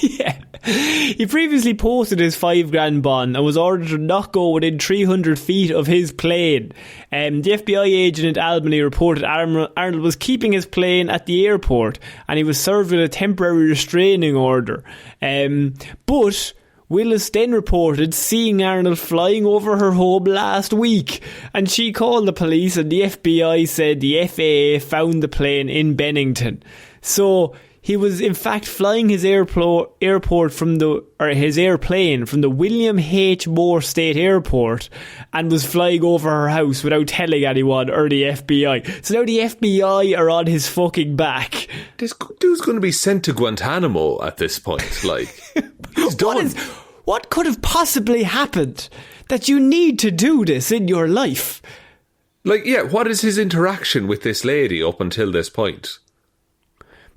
[SPEAKER 1] Yeah. He previously posted his $5,000 bond and was ordered to not go within 300 feet of his plane. The FBI agent in Albany reported Arnold was keeping his plane at the airport and he was served with a temporary restraining order. But Willis then reported seeing Arnold flying over her home last week, and she called the police, and the FBI said the FAA found the plane in Bennington. So he was in fact flying his airplane from the William H. Moore State Airport and was flying over her house without telling anyone or the FBI. So now the FBI are on his fucking back.
[SPEAKER 2] This dude's going to be sent to Guantanamo at this point. Like, he's done.
[SPEAKER 1] what could have possibly happened that you need to do this in your life?
[SPEAKER 2] Like, yeah, what is his interaction with this lady up until this point?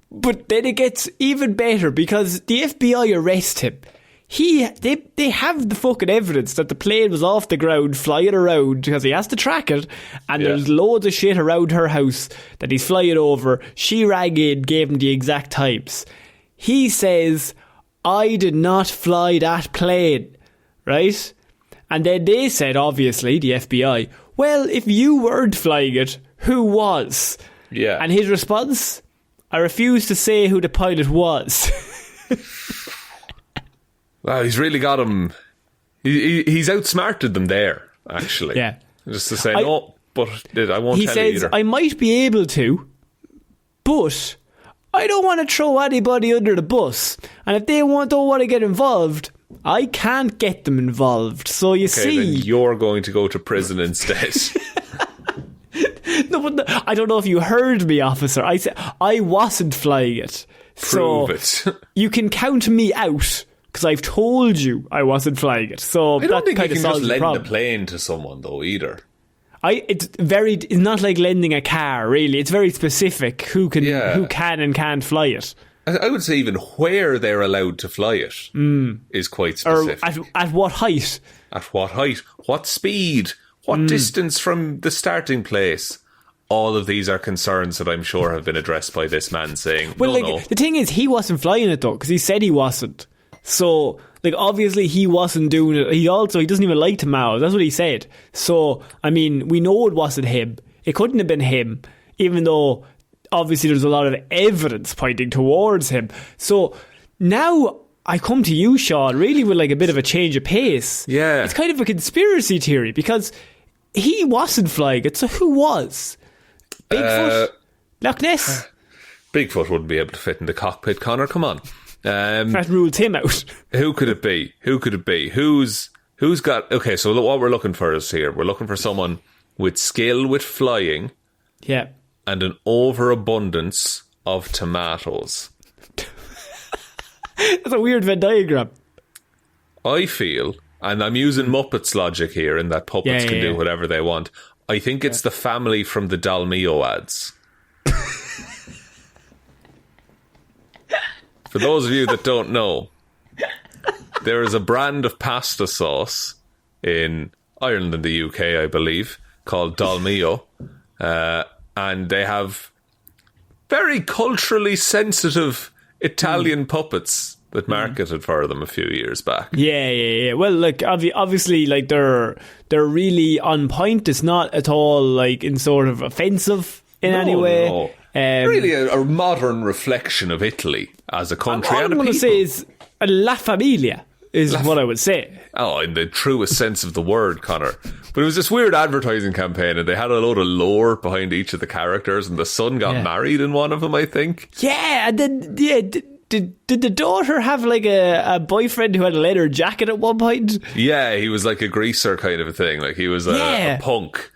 [SPEAKER 1] But then it gets even better because the FBI arrest him. They have the fucking evidence that the plane was off the ground flying around because he has to track it, and there's loads of shit around her house that he's flying over. She rang in, gave him the exact times. He says, I did not fly that plane, right? And then they said, obviously, the FBI, well, if you weren't flying it, who was?
[SPEAKER 2] Yeah.
[SPEAKER 1] And his response, I refuse to say who the pilot was.
[SPEAKER 2] Wow, he's really got him. He's outsmarted them there, actually.
[SPEAKER 1] Yeah.
[SPEAKER 2] Just to say, no, but I won't tell you either.
[SPEAKER 1] He says, I might be able to, but I don't want to throw anybody under the bus. And if they don't want to get involved, I can't get them involved. So you see...
[SPEAKER 2] then you're going to go to prison instead.
[SPEAKER 1] No, but I don't know if you heard me, officer. I said I wasn't flying it.
[SPEAKER 2] Prove it.
[SPEAKER 1] You can count me out because I've told you I wasn't flying it. So
[SPEAKER 2] I don't think you
[SPEAKER 1] kind of
[SPEAKER 2] can
[SPEAKER 1] solves
[SPEAKER 2] just
[SPEAKER 1] the
[SPEAKER 2] lend the
[SPEAKER 1] problem.
[SPEAKER 2] plane to someone, though, either.
[SPEAKER 1] It's not like lending a car, really. It's very specific who can and can't fly it.
[SPEAKER 2] I would say even where they're allowed to fly it is quite specific.
[SPEAKER 1] Or at what height?
[SPEAKER 2] At what height? What speed? What distance from the starting place? All of these are concerns that I'm sure have been addressed by this man saying, no.
[SPEAKER 1] The thing is, he wasn't flying it, though, because he said he wasn't. So, obviously he wasn't doing it. He doesn't even like Tamao. That's what he said. So, I mean, we know it wasn't him. It couldn't have been him, even though obviously there's a lot of evidence pointing towards him. So, now I come to you, Shaun, really with a bit of a change of pace.
[SPEAKER 2] Yeah.
[SPEAKER 1] It's kind of a conspiracy theory, because he wasn't flying it, so who was? Bigfoot? Loch Ness?
[SPEAKER 2] Bigfoot wouldn't be able to fit in the cockpit, Conor, come on.
[SPEAKER 1] That rules him out.
[SPEAKER 2] Who could it be? Who's got... Okay, so what we're looking for is here. We're looking for someone with skill with flying.
[SPEAKER 1] Yeah.
[SPEAKER 2] And an overabundance of tomatoes.
[SPEAKER 1] That's a weird Venn diagram.
[SPEAKER 2] I feel, and I'm using Muppets logic here in that puppets can do whatever they want. I think it's the family from the Dalmio ads. For those of you that don't know, there is a brand of pasta sauce in Ireland and the UK, I believe, called Dalmio. And they have very culturally sensitive Italian puppets that marketed for them a few years back.
[SPEAKER 1] Yeah. Well, obviously, they're really on point. It's not at all in sort of offensive in any way.
[SPEAKER 2] No. Really a modern reflection of Italy as a country and a people.
[SPEAKER 1] What I'm going to say is La Familia is what I would say.
[SPEAKER 2] Oh, in the truest sense of the word, Conor. But it was this weird advertising campaign, and they had a load of lore behind each of the characters, and the son got married in one of them, I think. Yeah, and then did the daughter have a boyfriend who had a leather jacket at one point? Yeah, he was like a greaser kind of a thing. He was a punk.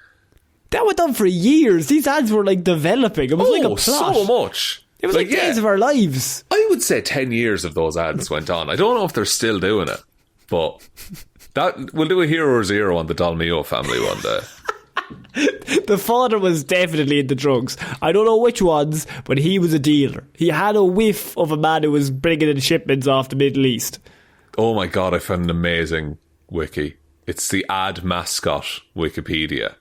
[SPEAKER 1] That went on for years. These ads were developing. It was a plot.
[SPEAKER 2] So much.
[SPEAKER 1] It was days of our lives.
[SPEAKER 2] I would say 10 years of those ads went on. I don't know if they're still doing it, but we'll do a Hero Zero on the Dalmio family one day.
[SPEAKER 1] The father was definitely into drugs. I don't know which ones, but he was a dealer. He had a whiff of a man who was bringing in shipments off the Middle East.
[SPEAKER 2] Oh my God, I found an amazing wiki. It's the ad mascot Wikipedia.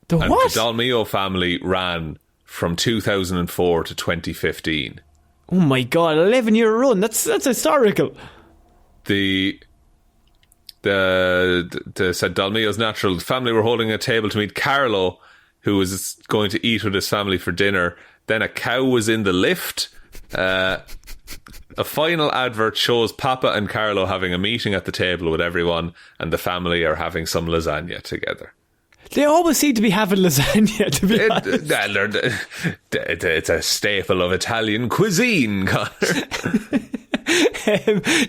[SPEAKER 1] The what?
[SPEAKER 2] The Dalmio family ran from 2004 to 2015.
[SPEAKER 1] Oh my God, 11-year run. That's historical.
[SPEAKER 2] The said Dalmio's natural family were holding a table to meet Carlo, who was going to eat with his family for dinner. Then a cow was in the lift. A final advert shows Papa and Carlo having a meeting at the table with everyone, and the family are having some lasagna together.
[SPEAKER 1] They always seem to be having lasagna, to be honest.
[SPEAKER 2] It's a staple of Italian cuisine, Conor.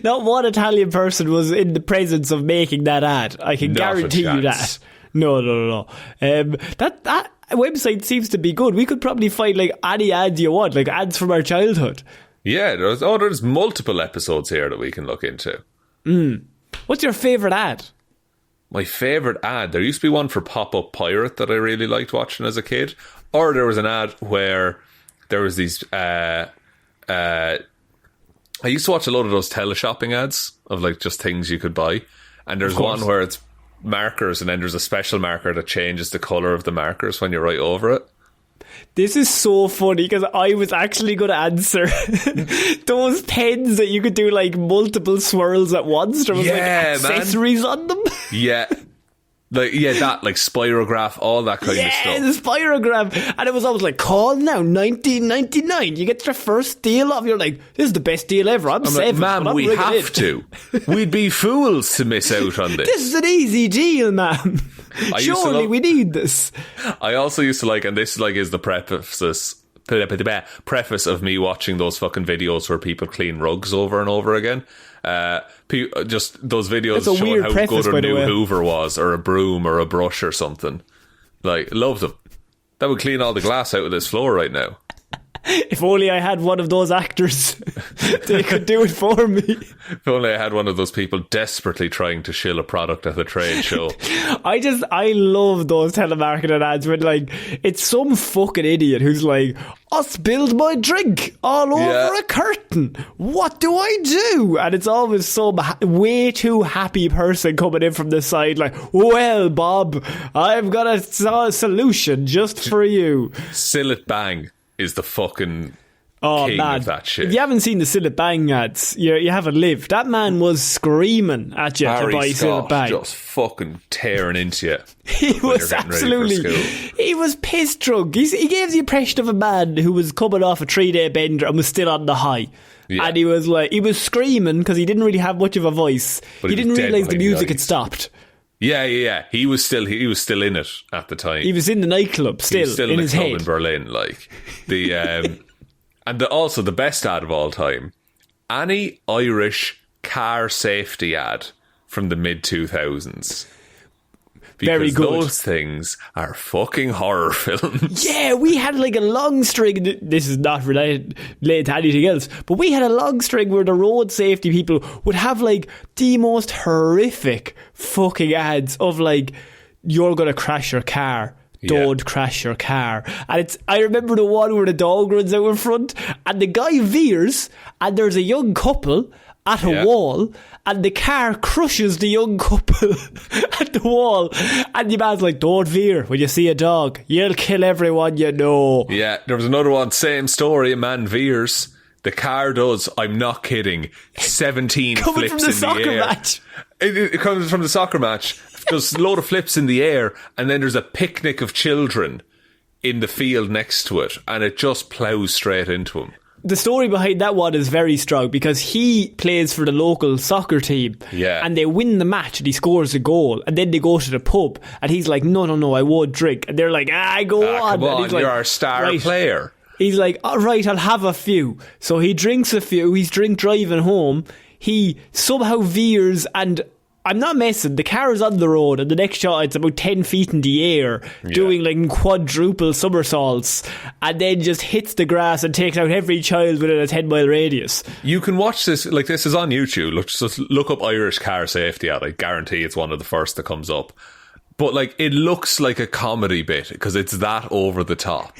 [SPEAKER 1] Not one Italian person was in the presence of making that ad. I can guarantee you that. No. That website seems to be good. We could probably find any ads you want, ads from our childhood.
[SPEAKER 2] Yeah, there's multiple episodes here that we can look into.
[SPEAKER 1] What's your favourite ad?
[SPEAKER 2] My favourite ad? There used to be one for Pop-Up Pirate that I really liked watching as a kid. Or there was an ad where there was these... I used to watch a lot of those teleshopping ads of like just things you could buy. And there's one where it's markers, and then there's a special marker that changes the colour of the markers when you write over it.
[SPEAKER 1] This is so funny because I was actually going to answer those pens that you could do like multiple swirls at once. There was like accessories on them.
[SPEAKER 2] Yeah. Like that, like Spirograph, all that kind of stuff.
[SPEAKER 1] Yeah, the Spirograph. And it was always like, call now, $19.99. You get your first deal off. You're like, this is the best deal ever. I'm saving.
[SPEAKER 2] Like, ma'am, we have to. We'd be fools to miss out on this.
[SPEAKER 1] This is an easy deal, ma'am. Surely we need this.
[SPEAKER 2] I also used to like, and this like is the preface of me watching those fucking videos where people clean rugs over and over again. Just those videos showing how good a new Hoover was, or a broom, or a brush, or something. Like, love them. That would clean all the glass out of this floor right now.
[SPEAKER 1] If only I had one of those actors, they could do it for me.
[SPEAKER 2] If only I had one of those people desperately trying to shill a product at a trade show.
[SPEAKER 1] I love those telemarketing ads when like it's some fucking idiot who's like, I spilled my drink all over a curtain. What do I do? And it's always some way too happy person coming in from the side like, well, Bob, I've got a solution just for you.
[SPEAKER 2] Sill it bang is the fucking king of that shit.
[SPEAKER 1] If you haven't seen the Sill It Bang ads, you haven't lived. That man was screaming at you to buy Sill It Bang.
[SPEAKER 2] Just fucking tearing into you.
[SPEAKER 1] He was absolutely... He was piss drunk. He gave the impression of a man who was coming off a 3-day bender and was still on the high. Yeah. And he was like... He was screaming because he didn't really have much of a voice. But he didn't realise the music had stopped.
[SPEAKER 2] Yeah. He was still in it at the time.
[SPEAKER 1] He was in the nightclub still in his head.
[SPEAKER 2] In Berlin, like the and also the best ad of all time, any Irish car safety ad from the mid 2000s.
[SPEAKER 1] Very good.
[SPEAKER 2] Those things are fucking horror films.
[SPEAKER 1] Yeah, we had like a long string. This is not related to anything else, but we had a long string where the road safety people would have like the most horrific fucking ads of like, you're going to crash your car. Don't crash your car. And I remember the one where the dog runs out in front and the guy veers and there's a young couple at a wall and the car crushes the young couple at the wall, and the man's like, don't veer when you see a dog, you'll kill everyone you know.
[SPEAKER 2] Yeah, there was another one, same story, a man veers, the car does, I'm not kidding, 17 flips in the air.
[SPEAKER 1] Match.
[SPEAKER 2] It comes from the soccer match. There's a load of flips in the air, and then there's a picnic of children in the field next to it, and it just ploughs straight into him.
[SPEAKER 1] The story behind that one is very strong because he plays for the local soccer team, and they win the match and he scores a goal, and then they go to the pub and he's like, no, I won't drink, and they're like, go on.
[SPEAKER 2] Come on,
[SPEAKER 1] and he's like,
[SPEAKER 2] you're our star player.
[SPEAKER 1] He's like, alright, I'll have a few. So he drinks a few, he's drink driving home, he somehow veers, and I'm not messing, the car is on the road and the next shot it's about 10 feet in the air doing like quadruple somersaults, and then just hits the grass and takes out every child within a 10-mile radius.
[SPEAKER 2] You can watch this, like this is on YouTube. Just look up Irish car safety ad. I guarantee it's one of the first that comes up. But like, it looks like a comedy bit because it's that over the top.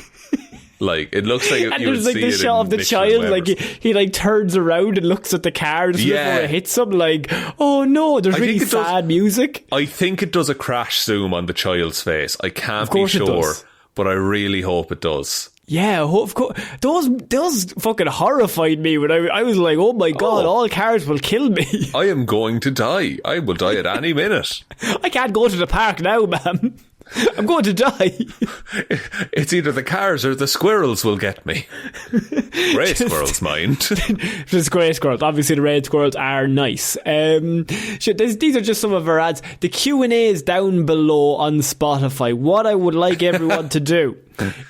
[SPEAKER 2] Like, it looks like
[SPEAKER 1] and
[SPEAKER 2] you would
[SPEAKER 1] there's like
[SPEAKER 2] see
[SPEAKER 1] the
[SPEAKER 2] it
[SPEAKER 1] shot of the child, like he like turns around and looks at the car just before it hits him, like, oh no, there's really sad music.
[SPEAKER 2] I think it does a crash zoom on the child's face. I can't be sure, but I really hope it does.
[SPEAKER 1] Yeah, of course. Those fucking horrified me when I was like, oh my god, all cars will kill me.
[SPEAKER 2] I am going to die. I will die at any minute.
[SPEAKER 1] I can't go to the park now, ma'am. I'm going to die.
[SPEAKER 2] It's either the cars or the squirrels will get me. Grey squirrels, mind.
[SPEAKER 1] Just grey squirrels. Obviously the red squirrels are nice. These are just some of our ads. The Q&A is down below on Spotify. What I would like everyone to do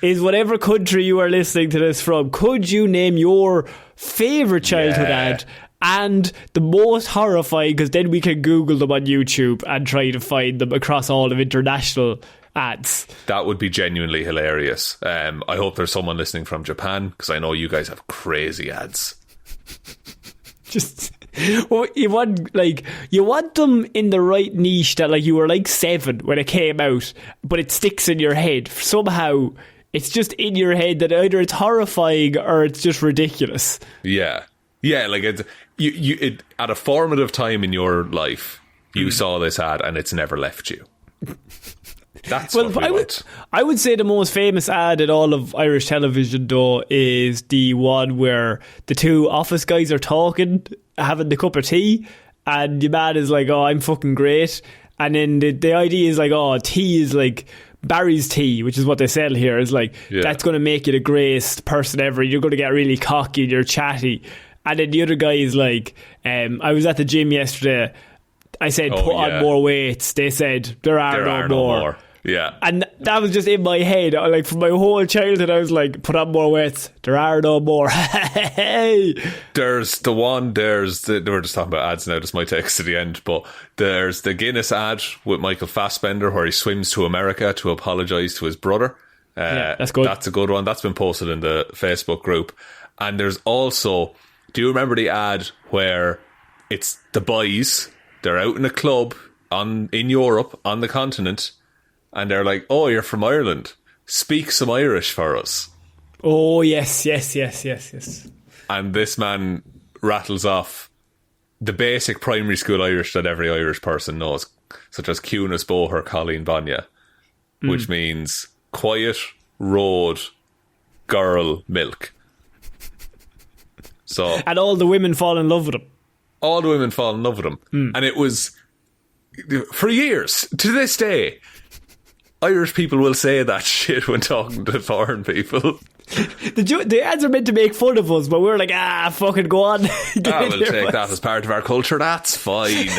[SPEAKER 1] is, whatever country you are listening to this from, could you name your favourite childhood ad and the most horrifying, because then we can Google them on YouTube and try to find them across all of international ads.
[SPEAKER 2] That would be genuinely hilarious. I hope there's someone listening from Japan, because I know you guys have crazy ads.
[SPEAKER 1] Just Well, you want them in the right niche that like you were like 7 when it came out, but it sticks in your head somehow. It's just in your head that either it's horrifying or it's just ridiculous.
[SPEAKER 2] Yeah, like it's at a formative time in your life, you saw this ad and it's never left you. That's what we want.
[SPEAKER 1] I would say the most famous ad in all of Irish television, though, is the one where the 2 office guys are talking, having the cup of tea, and the man is like, "Oh, I'm fucking great," and then the idea is like, "Oh, tea is like Barry's tea," which is what they sell here. Is like that's going to make you the greatest person ever. You're going to get really cocky. You're chatty, and then the other guy is like, "I was at the gym yesterday. I said put on more weights. They said there are no more."
[SPEAKER 2] Yeah.
[SPEAKER 1] And that was just in my head. Like, for my whole childhood, I was like, put on more weights. There are no more. Hey.
[SPEAKER 2] There's the one, we're just talking about ads now, this might take us to the end, but there's the Guinness ad with Michael Fassbender where he swims to America to apologise to his brother.
[SPEAKER 1] That's good.
[SPEAKER 2] That's a good one. That's been posted in the Facebook group. And there's also, do you remember the ad where it's the boys, they're out in a club in Europe, on the continent, and they're like, "Oh, you're from Ireland. Speak some Irish for us."
[SPEAKER 1] Oh, yes.
[SPEAKER 2] And this man rattles off the basic primary school Irish that every Irish person knows, such as Cúnas Bóthar Colleen Banya, which means quiet, road, girl, milk. So,
[SPEAKER 1] and all the women fall in love with him.
[SPEAKER 2] All the women fall in love with him. And it was, for years, to this day, Irish people will say that shit when talking to foreign people.
[SPEAKER 1] The ads are meant to make fun of us, but we're like, fucking go on.
[SPEAKER 2] We'll take that as part of our culture. That's fine.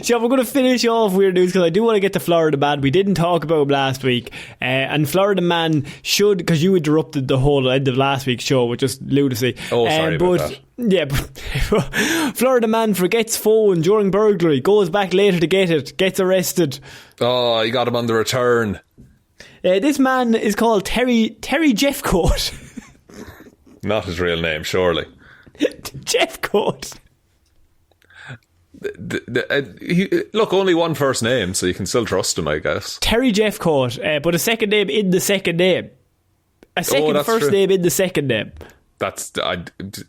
[SPEAKER 1] So we're going to finish off weird news because I do want to get to Florida Man. We didn't talk about him last week, and Florida Man should, because you interrupted the whole end of last week's show with just lunacy.
[SPEAKER 2] Oh, sorry about that.
[SPEAKER 1] Yeah, but Florida Man forgets phone during burglary, goes back later to get it, gets arrested.
[SPEAKER 2] Oh, you got him on the return.
[SPEAKER 1] This man is called Terry Jeffcoat.
[SPEAKER 2] Not his real name, surely.
[SPEAKER 1] Jeffcoat.
[SPEAKER 2] Look, only one first name, so you can still trust him, I guess.
[SPEAKER 1] Terry Jeffcoat, but a second name in the second name. A second first name in the second name.
[SPEAKER 2] That's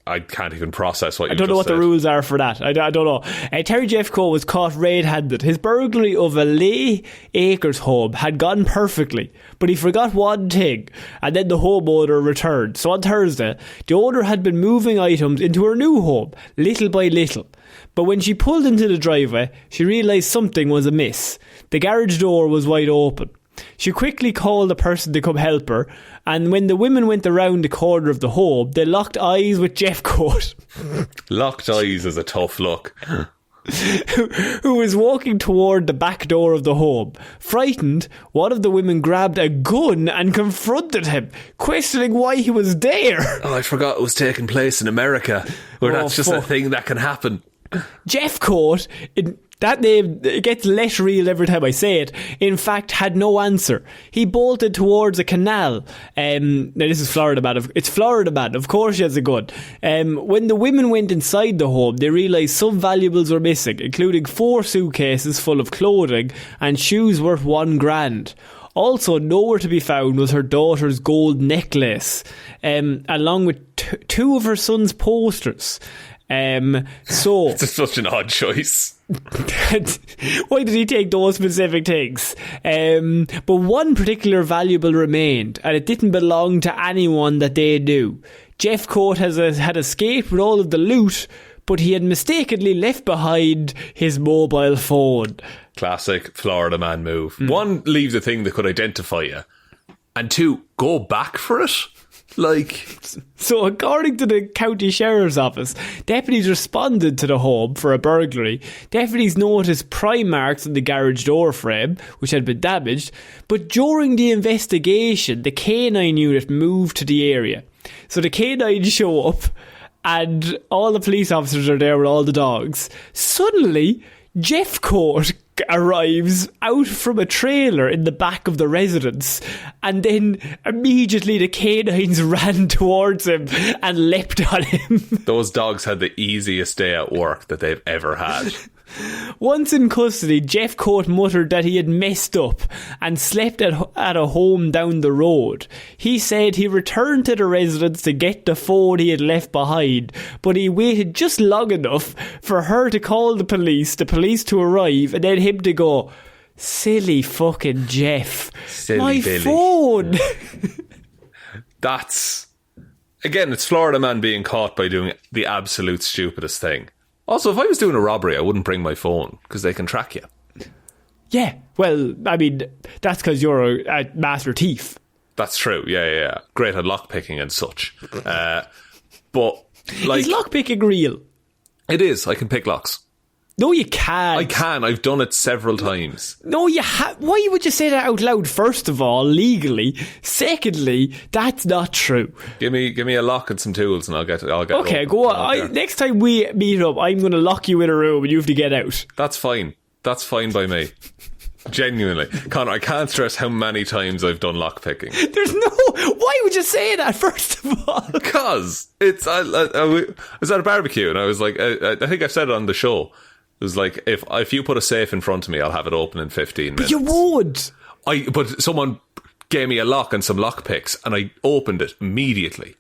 [SPEAKER 2] I can't even process what you just said.
[SPEAKER 1] I don't know what the rules are for that. I don't know. Terry Jeffcoat was caught red-handed. His burglary of a Lay Acres home had gone perfectly, but he forgot one thing, and then the homeowner returned. So on Thursday, the owner had been moving items into her new home, little by little. But when she pulled into the driveway, she realised something was amiss. The garage door was wide open. She quickly called a person to come help her, and when the women went around the corner of the home, they locked eyes with Jeffcoat.
[SPEAKER 2] Locked eyes is a tough look.
[SPEAKER 1] who was walking toward the back door of the home. Frightened, one of the women grabbed a gun and confronted him, questioning why he was there.
[SPEAKER 2] Oh, I forgot it was taking place in America, where that's just a thing that can happen.
[SPEAKER 1] Jeffcoat, that name, it gets less real every time I say it, in fact had no answer. He bolted towards a canal. Now this is Florida Man. It's Florida Man. Of course he has a gun. When the women went inside the home, they realised some valuables were missing, including 4 suitcases full of clothing and shoes worth $1,000. Also nowhere to be found was her daughter's gold necklace, along with 2 of her son's posters. So
[SPEAKER 2] it's such an odd choice.
[SPEAKER 1] Why did he take those specific things? But one particular valuable remained, and it didn't belong to anyone that they knew. Jeffcoat had escaped with all of the loot, but he had mistakenly left behind his mobile phone. Classic
[SPEAKER 2] Florida Man move. 1, leave the thing that could identify you, and 2, go back for it. So according to the county sheriff's office, deputies responded to the home for a burglary. Deputies noticed prime marks on the garage door frame, which had been damaged, but during the investigation, the canine unit moved to the area. So the canines show up, and all the police officers are there with all the dogs. Suddenly, Jeffcoat
[SPEAKER 1] arrives out from a trailer in the back of the residence, and then immediately the canines ran towards him and leapt on him.
[SPEAKER 2] Those dogs had the easiest day at work that they've ever had.
[SPEAKER 1] Once in custody, Jeff Coate muttered that he had messed up and slept at a home down the road. He said he returned to the residence to get the phone he had left behind, but he waited just long enough for her to call the police to arrive, and then him to go, "Silly fucking Jeff.
[SPEAKER 2] Silly
[SPEAKER 1] my
[SPEAKER 2] Billy.
[SPEAKER 1] Phone."
[SPEAKER 2] That's... Again, it's Florida man being caught by doing the absolute stupidest thing. Also, if I was doing a robbery, I wouldn't bring my phone, because they can track you.
[SPEAKER 1] Yeah, well, I mean, that's because you're a master thief.
[SPEAKER 2] That's true, yeah. Great at lockpicking and such. But, like...
[SPEAKER 1] Is lockpicking real?
[SPEAKER 2] It is. I can pick locks.
[SPEAKER 1] No, you can't.
[SPEAKER 2] I can. I've done it several times.
[SPEAKER 1] No, you why would you say that out loud, first of all, legally? Secondly, that's not true.
[SPEAKER 2] Give me a lock and some tools and I'll get
[SPEAKER 1] okay, go on. Next time we meet up, I'm going to lock you in a room and you have to get out.
[SPEAKER 2] That's fine. That's fine by me. Genuinely. Conor, I can't stress how many times I've done lockpicking.
[SPEAKER 1] Why would you say that, first of all?
[SPEAKER 2] Because I was at a barbecue and I was like, I think I've said it on the show. It was like, if you put a safe in front of me, I'll have it open in 15 minutes.
[SPEAKER 1] But you would.
[SPEAKER 2] But someone gave me a lock and some lockpicks, and I opened it immediately.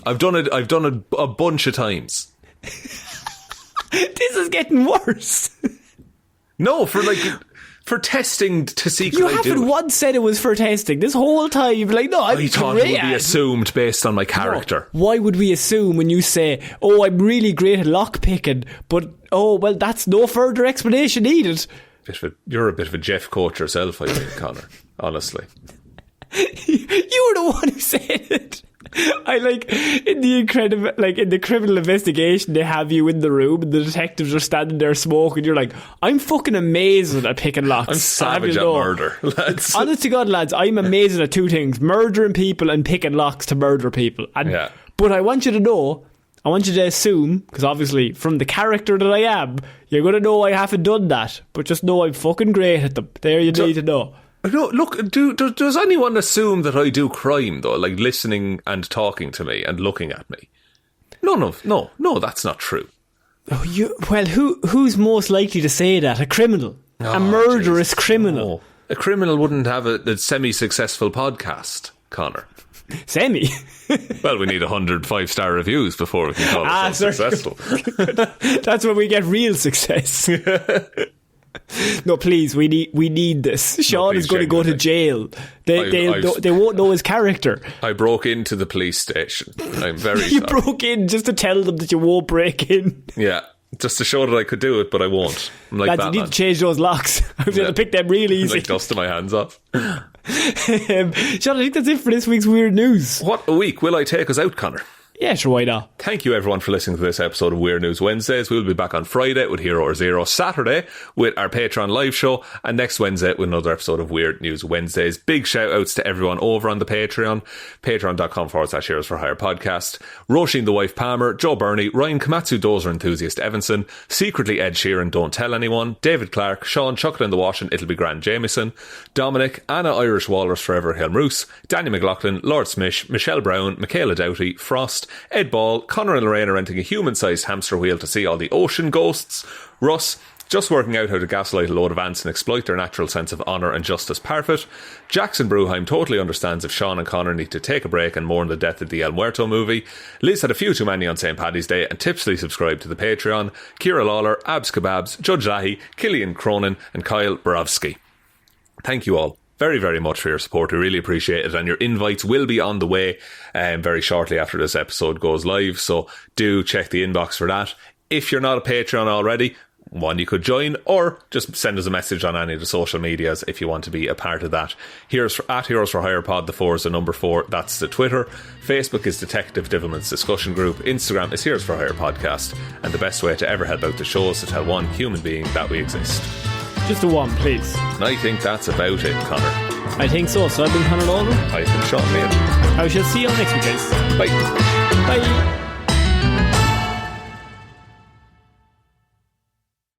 [SPEAKER 2] I've done it a bunch of times.
[SPEAKER 1] This is getting worse.
[SPEAKER 2] No, for testing to see could
[SPEAKER 1] you
[SPEAKER 2] I do it.
[SPEAKER 1] You haven't once said it was for testing. This whole time you've been like, no,
[SPEAKER 2] I thought it would be assumed based on my character.
[SPEAKER 1] No. Why would we assume when you say, oh, I'm really great at lockpicking, but, oh, well, that's no further explanation needed?
[SPEAKER 2] You're a bit of a Jeff Coate yourself, I think, Conor. Honestly.
[SPEAKER 1] You were the one who said it. I in the criminal investigation, they have you in the room and the detectives are standing there smoking. You're like, I'm fucking amazing at picking locks.
[SPEAKER 2] I'm savage at murder, lads.
[SPEAKER 1] Honest to God, lads, I'm amazing at two things: murdering people and picking locks to murder people. But I want you to know, I want you to assume, because obviously from the character that I am, you're going to know I haven't done that, but just know I'm fucking great at them. There you need to know.
[SPEAKER 2] No, look, does anyone assume that I do crime, though? Like listening and talking to me and looking at me? No, that's not true.
[SPEAKER 1] Oh, who's most likely to say that? A criminal? A murderous criminal?
[SPEAKER 2] No. A criminal wouldn't have a semi-successful podcast, Conor.
[SPEAKER 1] Semi?
[SPEAKER 2] Well, we need 100 5-star reviews before we can call ourselves successful.
[SPEAKER 1] That's when we get real success. No, please, we need this. Shaun is going to go to jail. They won't know his character.
[SPEAKER 2] I broke into the police station. I'm very
[SPEAKER 1] You
[SPEAKER 2] sorry.
[SPEAKER 1] broke in just to tell them that you won't break in.
[SPEAKER 2] Yeah, just to show that I could do it, but I won't. I'm like
[SPEAKER 1] Lads,
[SPEAKER 2] Batman.
[SPEAKER 1] you need to change those locks. I'm going to pick them real easy.
[SPEAKER 2] Like dusting my hands off.
[SPEAKER 1] Shaun, I think that's it for this week's Weird News.
[SPEAKER 2] What a week. Will I take us out, Conor?
[SPEAKER 1] Yeah, sure, why not?
[SPEAKER 2] Thank you everyone for listening to this episode of Weird News Wednesdays. We'll be back on Friday with Hero or Zero, Saturday with our Patreon live show, and next Wednesday with another episode of Weird News Wednesdays. Big shout outs to everyone over on the Patreon, patreon.com/Heroes for Hire podcast. Róisín the Wife Palmer, Joe Burney, Ryan Komatsu, Dozer Enthusiast Evanson, secretly Ed Sheeran, Don't Tell Anyone, David Clarke, Shaun Chuck in the Washing, It'll Be Grand Jamieson, Dominic, Anna Irish Walrus Forever Hjelmroos, Danny McLaughlin, Lordsmish, Michelle Browne, Michaela Doughty, Frost, Ed Ball, Conor and Lorraine are renting a human-sized hamster wheel to see all the ocean ghosts. Russ, just working out how to gaslight a load of ants and exploit their natural sense of honour and justice. Parfitt. Jackson Brueheim totally understands if Shaun and Conor need to take a break and mourn the death of the El Muerto movie. Liz had a few too many on St. Paddy's Day and tipsily subscribed to the Patreon. Ciara Lawler, Abs Kebabs, Judge Lahi, Killian Cronin and Kyle Borowski. Thank you all very, very much for your support. We really appreciate it, and your invites will be on the way very shortly after this episode goes live, so do check the inbox for that. If you're not a Patreon already, one, you could join, or just send us a message on any of the social medias if you want to be a part of that. At Heroes for Hire Pod, the 4 is the number 4, that's the Twitter. Facebook is Detective Divilment's discussion group. Instagram is Heroes for Hire Podcast, and the best way to ever help out the show is to tell one human being that we exist.
[SPEAKER 1] Just a one, please.
[SPEAKER 2] And I think that's about it, Conor.
[SPEAKER 1] I think so. So I've been Conor Lawler.
[SPEAKER 2] I've been Shaun Meighan.
[SPEAKER 1] I shall see you all next week, guys.
[SPEAKER 2] Bye.
[SPEAKER 1] Bye.